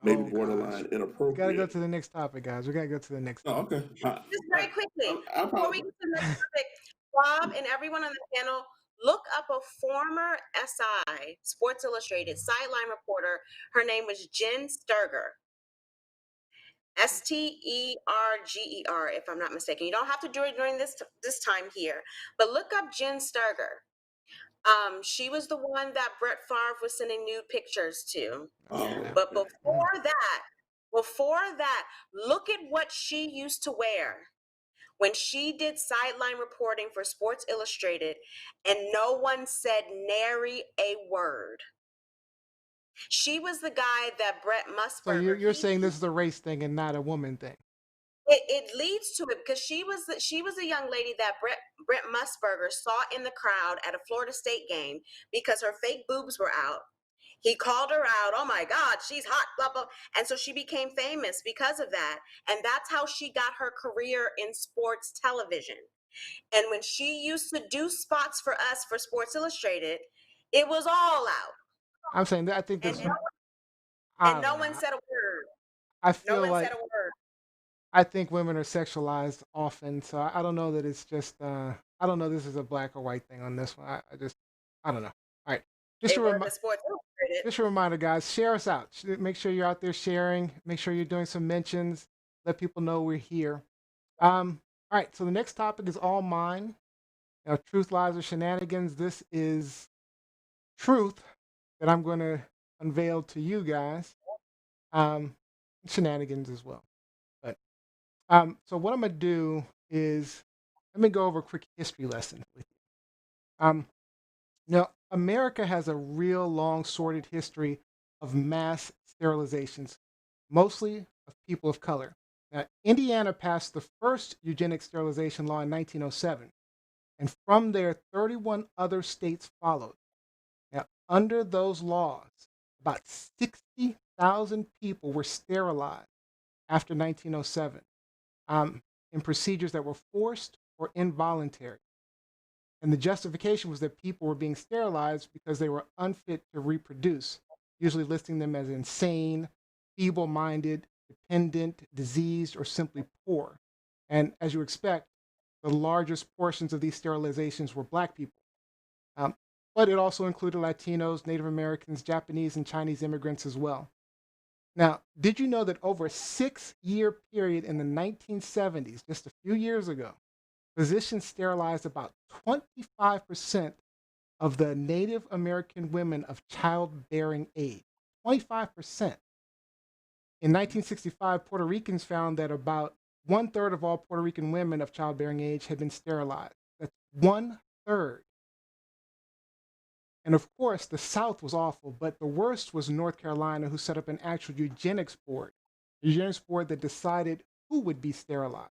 maybe borderline inappropriate. We gotta go to the next topic, guys. We gotta go to the next topic. Oh, okay. Just very quickly, before we get to the next topic, Bob and everyone on the panel, look up a former SI, Sports Illustrated, sideline reporter. Her name was Jen Sturger. Sterger, if I'm not mistaken. You don't have to do it during this time here, but look up Jen Sturger. She was the one that Brett Favre was sending nude pictures to. But before that, look at what she used to wear when she did sideline reporting for Sports Illustrated, and no one said nary a word. She was the guy that Brett Musburger. So you're saying this is a race thing and not a woman thing? It leads to it because she was a young lady that Brett Musburger saw in the crowd at a Florida State game because her fake boobs were out. He called her out. Oh my God, she's hot, blah, blah. And so she became famous because of that. And that's how she got her career in sports television. And when she used to do spots for us for Sports Illustrated, it was all out. I'm saying that I think this. And no one said a word. I feel no one like said a word. I think women are sexualized often, so I don't know that it's just. I don't know this is a black or white thing on this one. I don't know. All right, just a It was reminder. a Sports Illustrated. Just a reminder, guys, share us out. Make sure you're out there sharing. Make sure you're doing some mentions. Let people know we're here. All right, so the next topic is all mine. Now, truth, lies, or shenanigans. This is truth that I'm going to unveil to you guys. Um, Shenanigans as well. But so what I'm going to do is let me go over a quick history lesson with you. Now, America has a real long, sordid history of mass sterilizations, mostly of people of color. Now, Indiana passed the first eugenic sterilization law in 1907, and from there, 31 other states followed. Now, under those laws, about 60,000 people were sterilized after 1907 in procedures that were forced or involuntary. And the justification was that people were being sterilized because they were unfit to reproduce, usually listing them as insane, feeble minded, dependent, diseased, or simply poor. And as you expect, the largest portions of these sterilizations were Black people. Um, but it also included Latinos, Native Americans, Japanese, and Chinese immigrants as well. Now, did you know that over a 6-year period in the 1970s, just a few years ago, physicians sterilized about 25% of the Native American women of childbearing age? 25%. In 1965, Puerto Ricans found that about 1/3 of all Puerto Rican women of childbearing age had been sterilized. That's 1/3. And of course, the South was awful, but the worst was North Carolina, who set up an actual eugenics board, a eugenics board that decided who would be sterilized.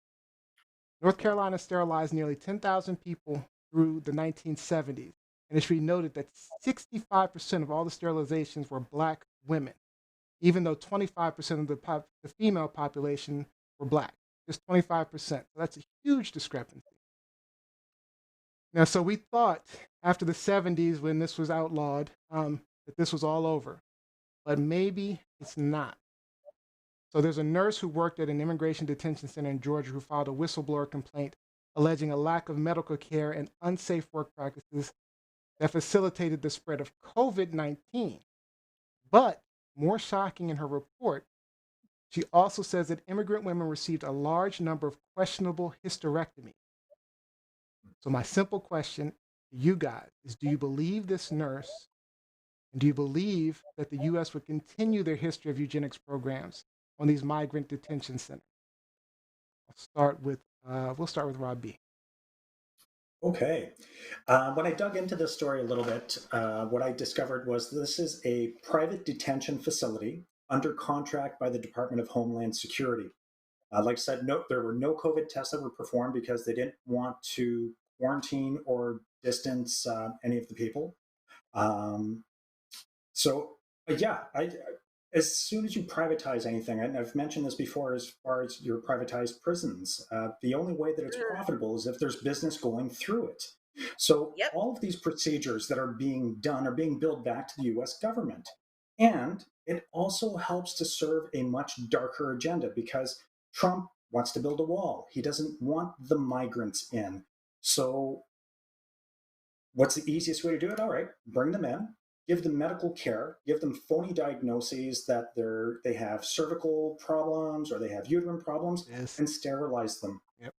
North Carolina sterilized nearly 10,000 people through the 1970s, and it should be noted that 65% of all the sterilizations were Black women, even though 25% of the female population were Black, just 25%. So that's a huge discrepancy. Now, so we thought after the 70s, when this was outlawed, that this was all over, but maybe it's not. So there's a nurse who worked at an immigration detention center in Georgia who filed a whistleblower complaint alleging a lack of medical care and unsafe work practices that facilitated the spread of COVID-19. But more shocking in her report, she also says that immigrant women received a large number of questionable hysterectomies. So my simple question to you guys is, do you believe this nurse? And do you believe that the U.S. would continue their history of eugenics programs on these migrant detention centers? We'll start with Rob B. Okay. When I dug into this story a little bit, what I discovered was this is a private detention facility under contract by the Department of Homeland Security. Like I said, no, there were no COVID tests that were performed because they didn't want to quarantine or distance any of the people. So, yeah, as soon as you privatize anything, and I've mentioned this before, as far as your privatized prisons, the only way that it's profitable is if there's business going through it. So all of these procedures that are being done are being billed back to the US government. And it also helps to serve a much darker agenda because Trump wants to build a wall. He doesn't want the migrants in. So what's the easiest way to do it? All right, bring them in, give them medical care, give them phony diagnoses that they have cervical problems or they have uterine problems, and sterilize them. Yep.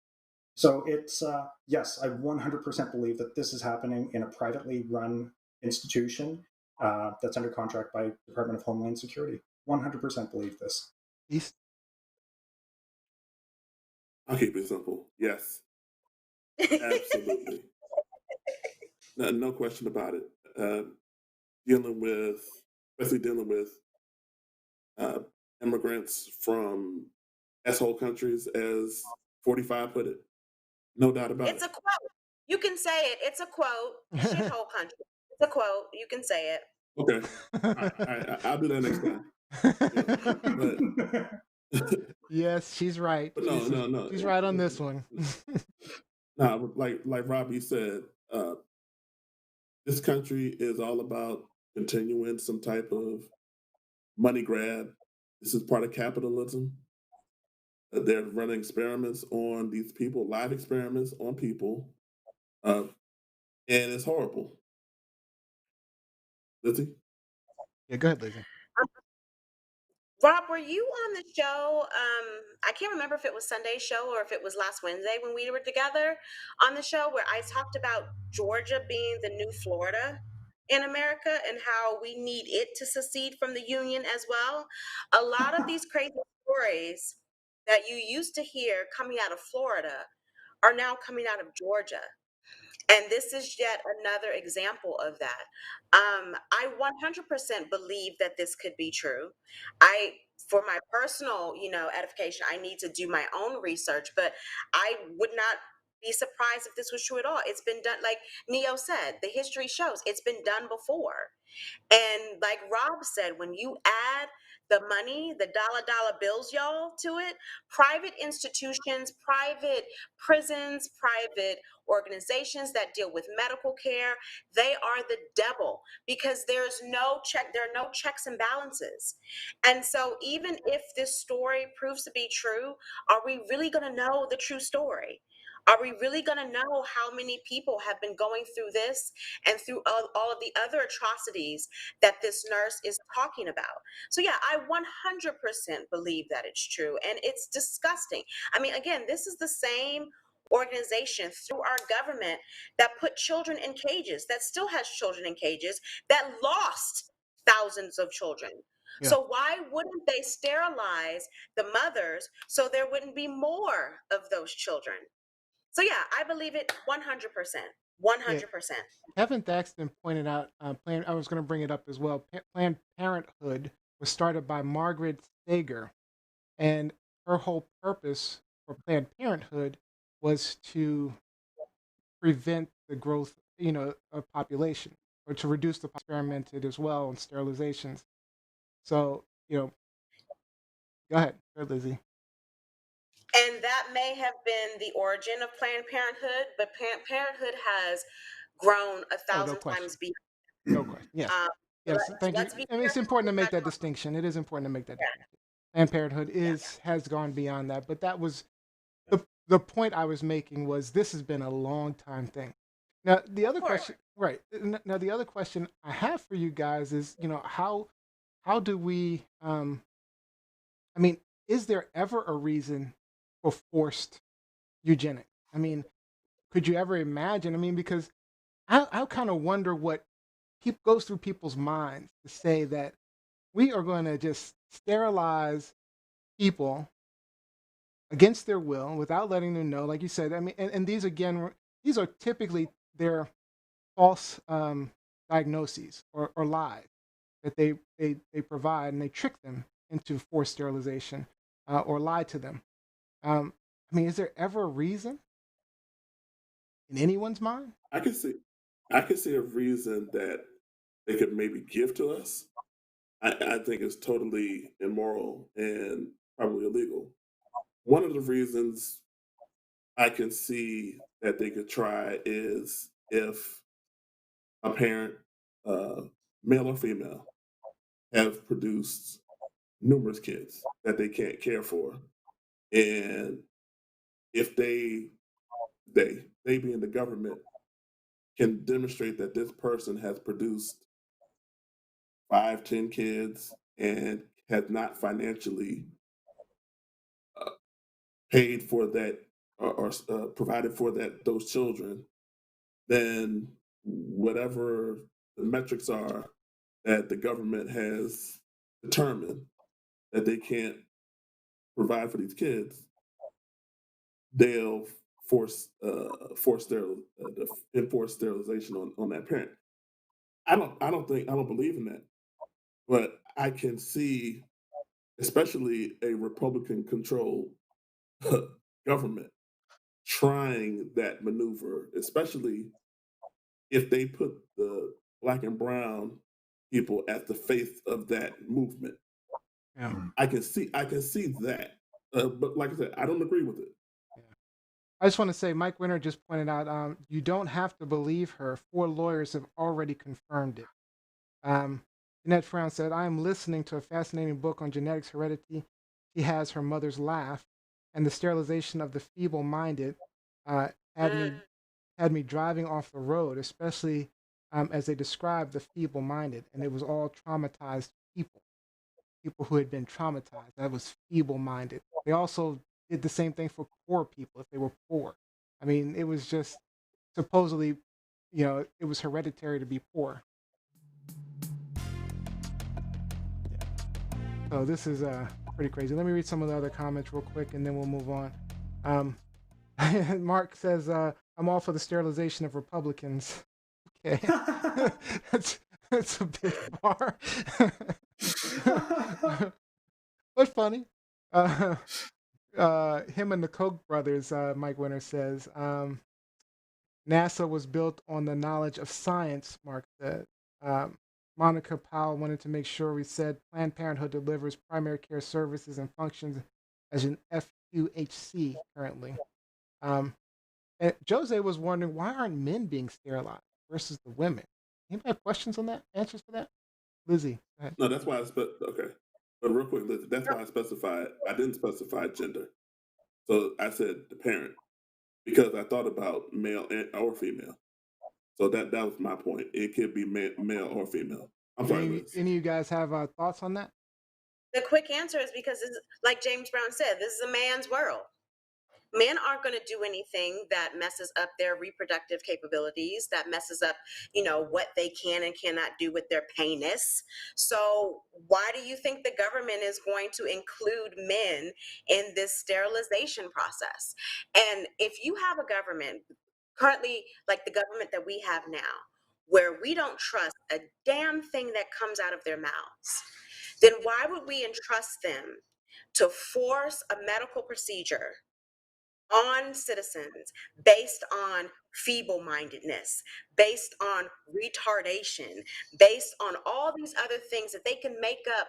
So it's, yes, I 100% believe that this is happening in a privately run institution that's under contract by Department of Homeland Security. 100% believe this. East. I'll keep it simple. Yes. Absolutely. No question about it. Especially dealing with immigrants from asshole countries, as 45 put it. No doubt about it. It's a quote. You can say it. It's a quote. Shithole country. It's a quote. You can say it. Okay. I'll do that next time. But yes, she's right. But no. She's right on this one. No, like Robbie said, this country is all about continuing some type of money grab. This is part of capitalism. They're running experiments on these people, live experiments on people, and it's horrible. Lizzie? Yeah, go ahead, Lizzie. Rob, were you on the show? I can't remember if it was Sunday's show or if it was last Wednesday when we were together on the show where I talked about Georgia being the new Florida in America and how we need it to secede from the Union as well. A lot of these crazy stories that you used to hear coming out of Florida are now coming out of Georgia. And this is yet another example of that. I 100% believe that this could be true. For my personal, edification, I need to do my own research, but I would not be surprised if this was true at all. It's been done, like Neo said, the history shows it's been done before. And like Rob said, when you add the money, the dollar bills, y'all, to it, private institutions, private prisons, private organizations that deal with medical care, they are the devil because there are no checks and balances. And so even if this story proves to be true, are we really going to know the true story? Are we really going to know how many people have been going through this and through all of the other atrocities that this nurse is talking about? So yeah, I 100% believe that it's true, and it's disgusting. I mean, again, this is the same organization through our government that put children in cages, that still has children in cages, that lost thousands of children. Yeah. So why wouldn't they sterilize the mothers so there wouldn't be more of those children? So yeah, I believe it 100%. 100%. Kevin Thaxton pointed out, I was going to bring it up as well. Planned Parenthood was started by Margaret Sager, and her whole purpose for Planned Parenthood was to prevent the growth, of population, or to reduce the experimented as well on sterilizations. So, go ahead, Lizzie. And that may have been the origin of Planned Parenthood, but Planned Parenthood has grown a thousand times beyond. No question. Yes. Yes. Thank you. I mean, it's important to make that distinction. It is important to make that distinction. Planned Parenthood has gone beyond that, but that was the point I was making was this has been a long time thing. Now the other question, right? Now the other question I have for you guys is, how do we? I mean, is there ever a reason for forced eugenics? I mean, could you ever imagine? I mean, because I kind of wonder what goes through people's minds to say that we are going to just sterilize people against their will without letting them know, like you said. I mean, and these again, these are typically their false diagnoses or lies that they provide, and they trick them into forced sterilization or lie to them. I mean, is there ever a reason in anyone's mind? I can see a reason that they could maybe give to us. I think it's totally immoral and probably illegal. One of the reasons I can see that they could try is if a parent, male or female, have produced numerous kids that they can't care for, and if they being the government can demonstrate that this person has produced 5, 10 kids and has not financially paid for that or provided for those children, then whatever the metrics are that the government has determined that they can't provide for these kids, they'll enforce sterilization on that parent. I don't believe in that, but I can see, especially a Republican controlled government, trying that maneuver, especially if they put the Black and brown people at the face of that movement. Yeah. I can see that, but like I said, I don't agree with it. I just want to say, Mike Winter just pointed out, you don't have to believe her. 4 lawyers have already confirmed it. Jeanette Frown said, I am listening to a fascinating book on genetics heredity. She has her mother's laugh. and the sterilization of the feeble-minded had me driving off the road, especially as they described the feeble-minded, and it was all traumatized people who had been traumatized. That was feeble-minded. They also did the same thing for poor people if they were poor. I mean, it was just supposedly, it was hereditary to be poor. Yeah. So this is pretty crazy. Let me read some of the other comments real quick, and then we'll move on. Mark says, I'm all for the sterilization of Republicans. Okay. that's a bit far. But funny. Him and the Koch brothers, Mike Winter says, NASA was built on the knowledge of science, Mark said. Monica Powell wanted to make sure we said Planned Parenthood delivers primary care services and functions as an FQHC currently. And Jose was wondering, why aren't men being sterilized versus the women? Anybody have questions on that? Answers for that? Lizzie, go ahead. No, that's why okay. But real quick, Lizzie, that's why I didn't specify gender. So I said the parent, because I thought about male or female. So that was my point. It could be male or female. I'm sorry, Any of you guys have thoughts on that? The quick answer is because, this is, like James Brown said, this is a man's world. Men aren't going to do anything that messes up their reproductive capabilities, that messes up, what they can and cannot do with their penis. So why do you think the government is going to include men in this sterilization process? And if you have a government currently, like the government that we have now, where we don't trust a damn thing that comes out of their mouths, then why would we entrust them to force a medical procedure on citizens based on feeble-mindedness, based on retardation, based on all these other things that they can make up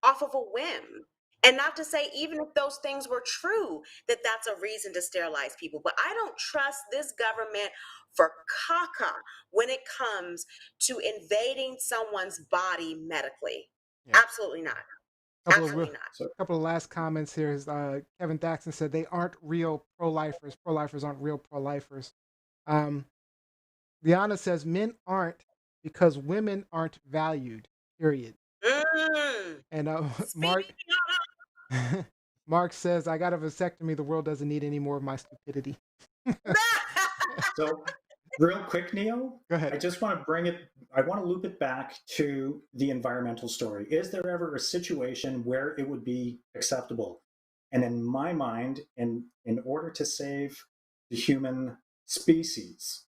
off of a whim? And not to say, even if those things were true, that that's a reason to sterilize people. But I don't trust this government for caca when it comes to invading someone's body medically. Yeah. Absolutely not. Absolutely not. A couple of last comments here is Kevin Thaxton said they aren't real pro-lifers. Pro-lifers aren't real pro-lifers. Liana says men aren't because women aren't valued, period. And Mark says, I got a vasectomy. The world doesn't need any more of my stupidity. So real quick, Neo, go ahead. I just want to loop it back to the environmental story. Is there ever a situation where it would be acceptable? And in my mind, in order to save the human species,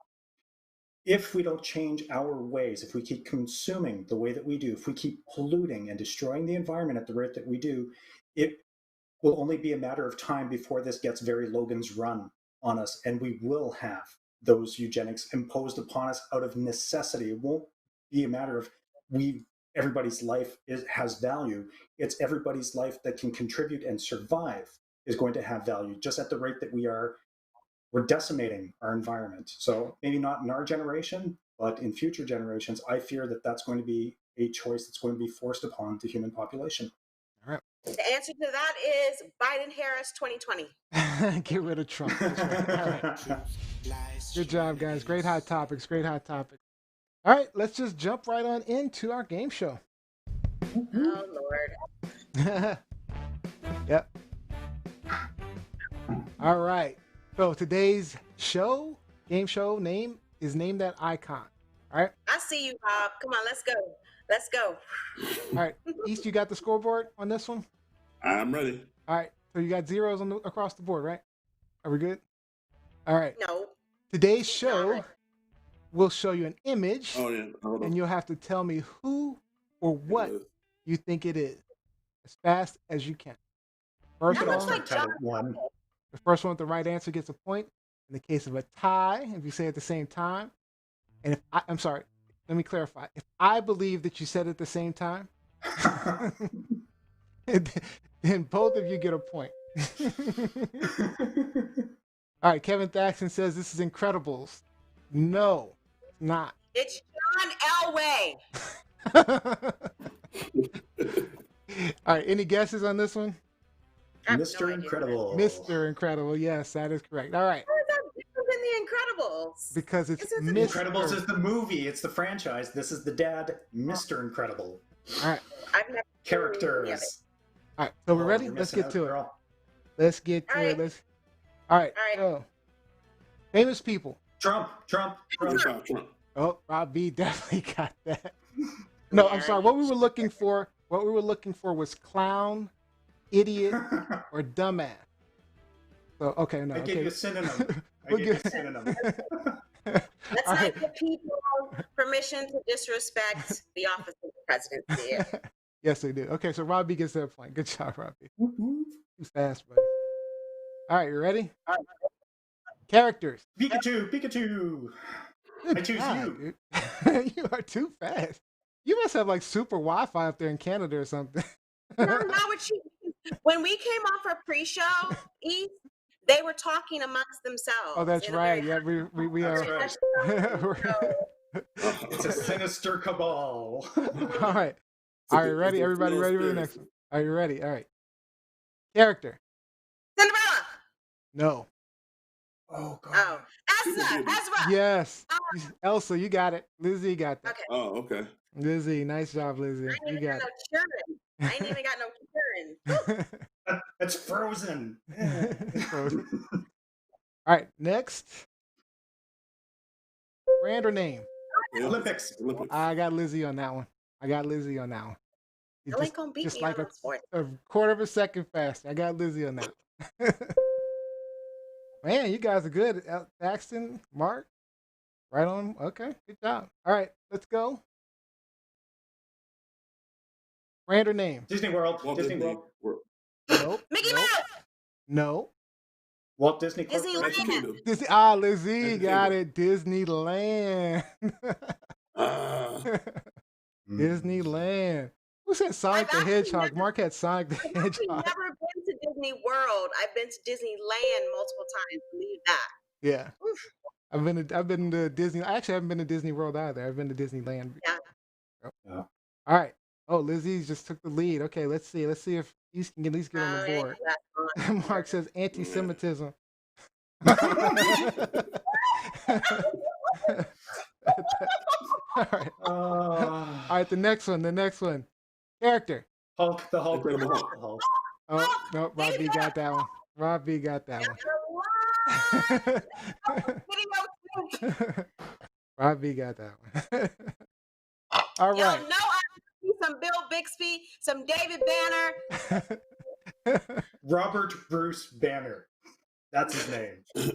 if we don't change our ways, if we keep consuming the way that we do, if we keep polluting and destroying the environment at the rate that we do, it will only be a matter of time before this gets very Logan's Run on us, and we will have those eugenics imposed upon us out of necessity. It won't be a matter of everybody's life has value. It's everybody's life that can contribute and survive is going to have value, just at the rate that we're decimating our environment. So maybe not in our generation, but in future generations, I fear that that's going to be a choice that's going to be forced upon the human population. All right. The answer to that is Biden-Harris 2020. Get rid of Trump. That's right. All right. Good job, guys. Great hot topics. Great hot topics. All right, let's just jump right on into our game show. Oh, Lord. Yep. All right. So today's game show name is Name That Icon. All right. I see you, Bob. Come on, let's go. Let's go. All right. East, you got the scoreboard on this one? I'm ready. All right. So you got zeros across the board, right? Are we good? All right. No. Today's show will show you an image, and you'll have to tell me who or what you think it is as fast as you can. First one. The first one with the right answer gets a point. In the case of a tie, if you say it at the same time, and if I'm sorry, let me clarify. If I believe that you said it at the same time, then both of you get a point. All right, Kevin Thaxton says this is Incredibles. No, it's not. It's John Elway. All right, any guesses on this one? I have Mr. no idea. Incredible. Mr. Incredible. Yes, that is correct. All right. How is that different than The Incredibles? Because it's This isn't The Mr. Incredibles is the movie. It's the franchise. This is the dad, Mr. Incredible. All right. I've never seen any of it. Characters. All right. So we're Oh, ready? you're Let's missing get out, to it. girl. Let's get to All it. right. Let's. All right. All right. So, famous people. Trump. Oh, Rob B definitely got that. No, I'm sorry. What we were looking for was clown, idiot, or dumbass. So, okay, no. I gave Okay. you a synonym. We'll give- Let's All not right. give people permission to disrespect the office of the presidency. Yes, they do. Okay, so Rob B gets that point. Good job, Rob B. Too fast, buddy. All right, you ready? Characters. Pikachu. Good I choose God, you. dude. You are too fast. You must have like super Wi-Fi up there in Canada or something. No, not what you. When we came off our pre-show, East, they were talking amongst themselves. Oh, that's in a right. very Yeah, we are. That's It's a sinister cabal. All right. All right, ready? Everybody ready for the next one? Are you ready? All right. Character. Cinderella. No. Oh, God. Oh, Ezra. Yes. Elsa, you got it. Lizzie got that. Okay. Oh, okay. Lizzie, nice job, Lizzie. I ain't You even got got no children. I ain't even got no children. it. That's Frozen. All right, next. Brand or name? Olympics. I got Lizzie on that one. You You ain't gonna beat just me like on those sports. a quarter of a second faster. I got Lizzie on that one. Man, you guys are good. Paxton, Mark, right on. Okay, good job. All right, let's go. Brand or name? Disney World. Walt Disney World. Nope. Mickey nope. Mouse. No. Walt Disney Disneyland. Corporation. Lizzie Magic got Kingdom. it. Disneyland. Ah, Disneyland. Who said Sonic the I've actually Hedgehog? never- Mark had Sonic the I've actually Hedgehog. never been to Disney World. I've been to Disneyland multiple times. Believe that. Yeah. Oof. I've been to Disney. I actually haven't been to Disney World either. I've been to Disneyland. Yeah. Yeah. All right. Oh, Lizzie just took the lead. Okay, let's see. Let's see if he can at least get on the yeah, board. that's fine. Mark says anti-Semitism. All right. All right. The next one. Character. Hulk, the Hulk. Incredible Hulk. The Hulk. Oh no, Rob B got that one. Rob B got that one. Rob B got that one. All Yo, right. no, I see some Bill Bixby, some David Banner. Robert Bruce Banner. That's his name. You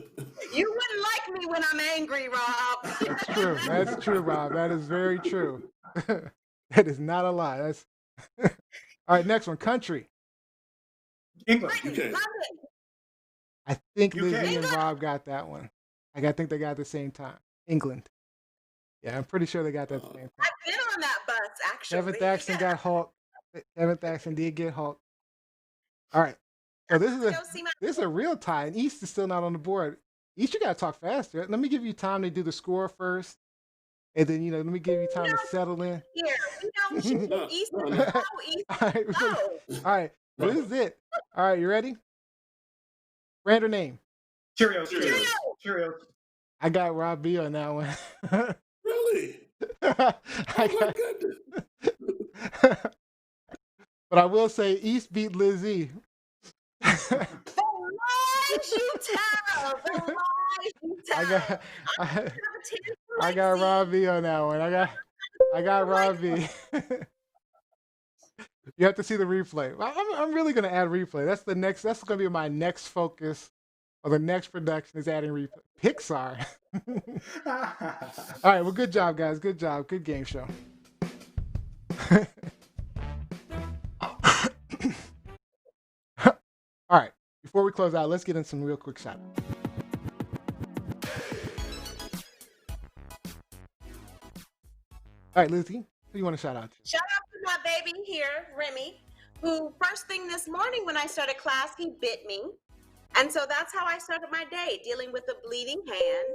wouldn't like me when I'm angry, Rob. That's true. That's true, Rob. That is very true. That is not a lie. That's all right. Next one, country. England. UK. London. I think UK. Lizzie and Rob got that one. I think they got it at the same time. England. Yeah, I'm pretty sure they got that at the same time. I've been on that bus, actually. Kevin Thaxton got Hulk. Kevin Thaxton did get Hulk. All right. So this is a real tie, and East is still not on the board. East, you gotta talk faster. Let me give you time to do the score first, and then let me give you time to settle in. Here, we know East. All right, all right. This is it. All right, you ready? Brand or name? Cheerios. Cheerios. I got Rob B on that one. Really? I Oh my got- goodness. But I will say East beat Lizzie. The lies you tell. The lies you tell. I got Rob B on that one. I got Rob B. You have to see the replay. I'm really gonna add replay. That's gonna be my next focus, or the next production is adding replay. Pixar. All right. Well, good job, guys. Good job. Good game show. All right. Before we close out, let's get in some real quick shout outs. All right, Lizzie, who do you want to shout out to? Shout out to my baby here, Remy, who first thing this morning when I started class, he bit me. And so that's how I started my day, dealing with a bleeding hand.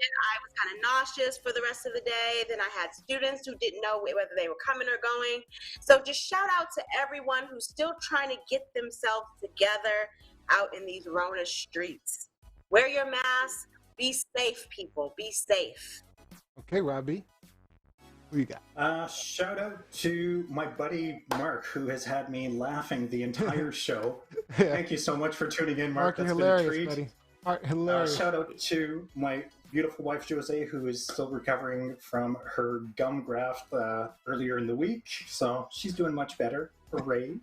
I was kind of nauseous for the rest of the day. Then I had students who didn't know whether they were coming or going. So just shout out to everyone who's still trying to get themselves together out in these Rona streets. Wear your mask. Be safe, people. Be safe. Okay, Robbie. Who you got? Shout out to my buddy Mark, who has had me laughing the entire show. Yeah. Thank you so much for tuning in, Mark. Mark, That's hilarious, been a treat. buddy. Mark, hilarious. Shout out to my beautiful wife, Jose, who is still recovering from her gum graft earlier in the week. So she's doing much better. Hooray.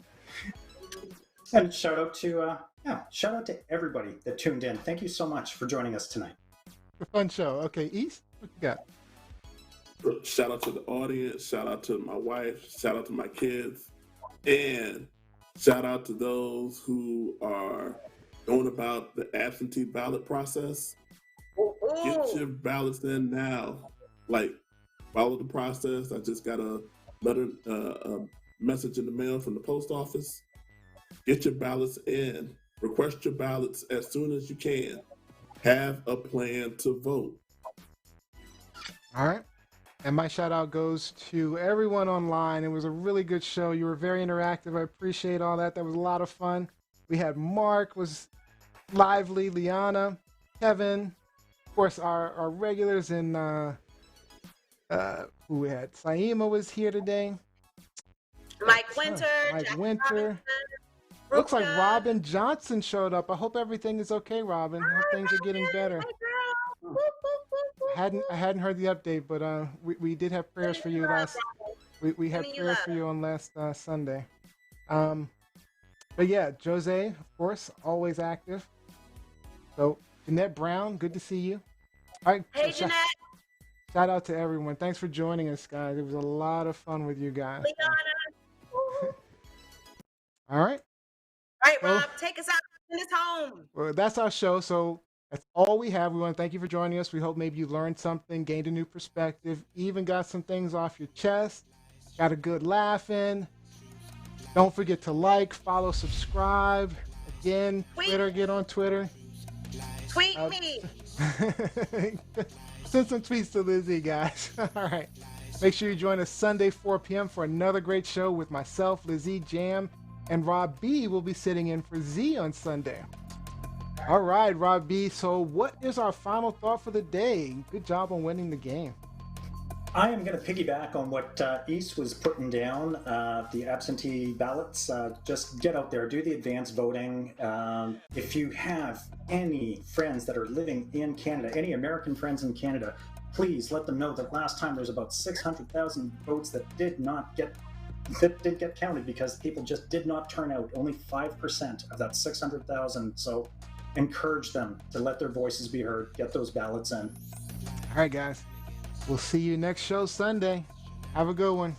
And shout out to everybody that tuned in. Thank you so much for joining us tonight. A fun show. Okay, East, what you got? Shout out to the audience, shout out to my wife, shout out to my kids, and shout out to those who are going about the absentee ballot process. Get your ballots in now. Like, follow the process. I just got a letter, a message in the mail from the post office. Get your ballots in. Request your ballots as soon as you can. Have a plan to vote. All right. And my shout out goes to everyone online. It was a really good show. You were very interactive. I appreciate all that. That was a lot of fun. We had Mark was lively, Liana, Kevin, of course, our regulars in who we had. Saima was here today. Mike Winter. Mike Jackie Winter. Robinson, Looks like Ruka. Robin Johnson showed up. I hope everything is okay, Robin. I hope things are getting better. Hey, girl. Woo, woo, woo, woo, I hadn't heard the update, but we did have prayers for you last. We had prayers for you on last Sunday. But yeah, Jose, of course, always active. So Jeanette Brown, good to see you. All right, Hey, so Jeanette. shout out to everyone. Thanks for joining us, guys. It was a lot of fun with you guys. Liana. Woo. All right. All right, Rob, Well- take us out. Send us home. Well, that's our show. So that's all we have. We want to thank you for joining us. We hope maybe you learned something, gained a new perspective, even got some things off your chest, got a good laugh in. Don't forget to like, follow, subscribe. Again, Tweet. Twitter, get on Twitter. Tweet me. Send some tweets to Lizzie, guys. All right. Make sure you join us Sunday, 4 p.m. for another great show with myself, Lizzie, Jam, and Rob B will be sitting in for Z on Sunday. All right, Rob B. So what is our final thought for the day? Good job on winning the game. I am going to piggyback on what East was putting down, the absentee ballots. Just get out there, do the advance voting. If you have any friends that are living in Canada, any American friends in Canada, please let them know that last time there's about 600,000 votes that did get counted because people just did not turn out. Only 5% of that 600,000. So encourage them to let their voices be heard. Get those ballots in. All right, guys. We'll see you next show Sunday. Have a good one.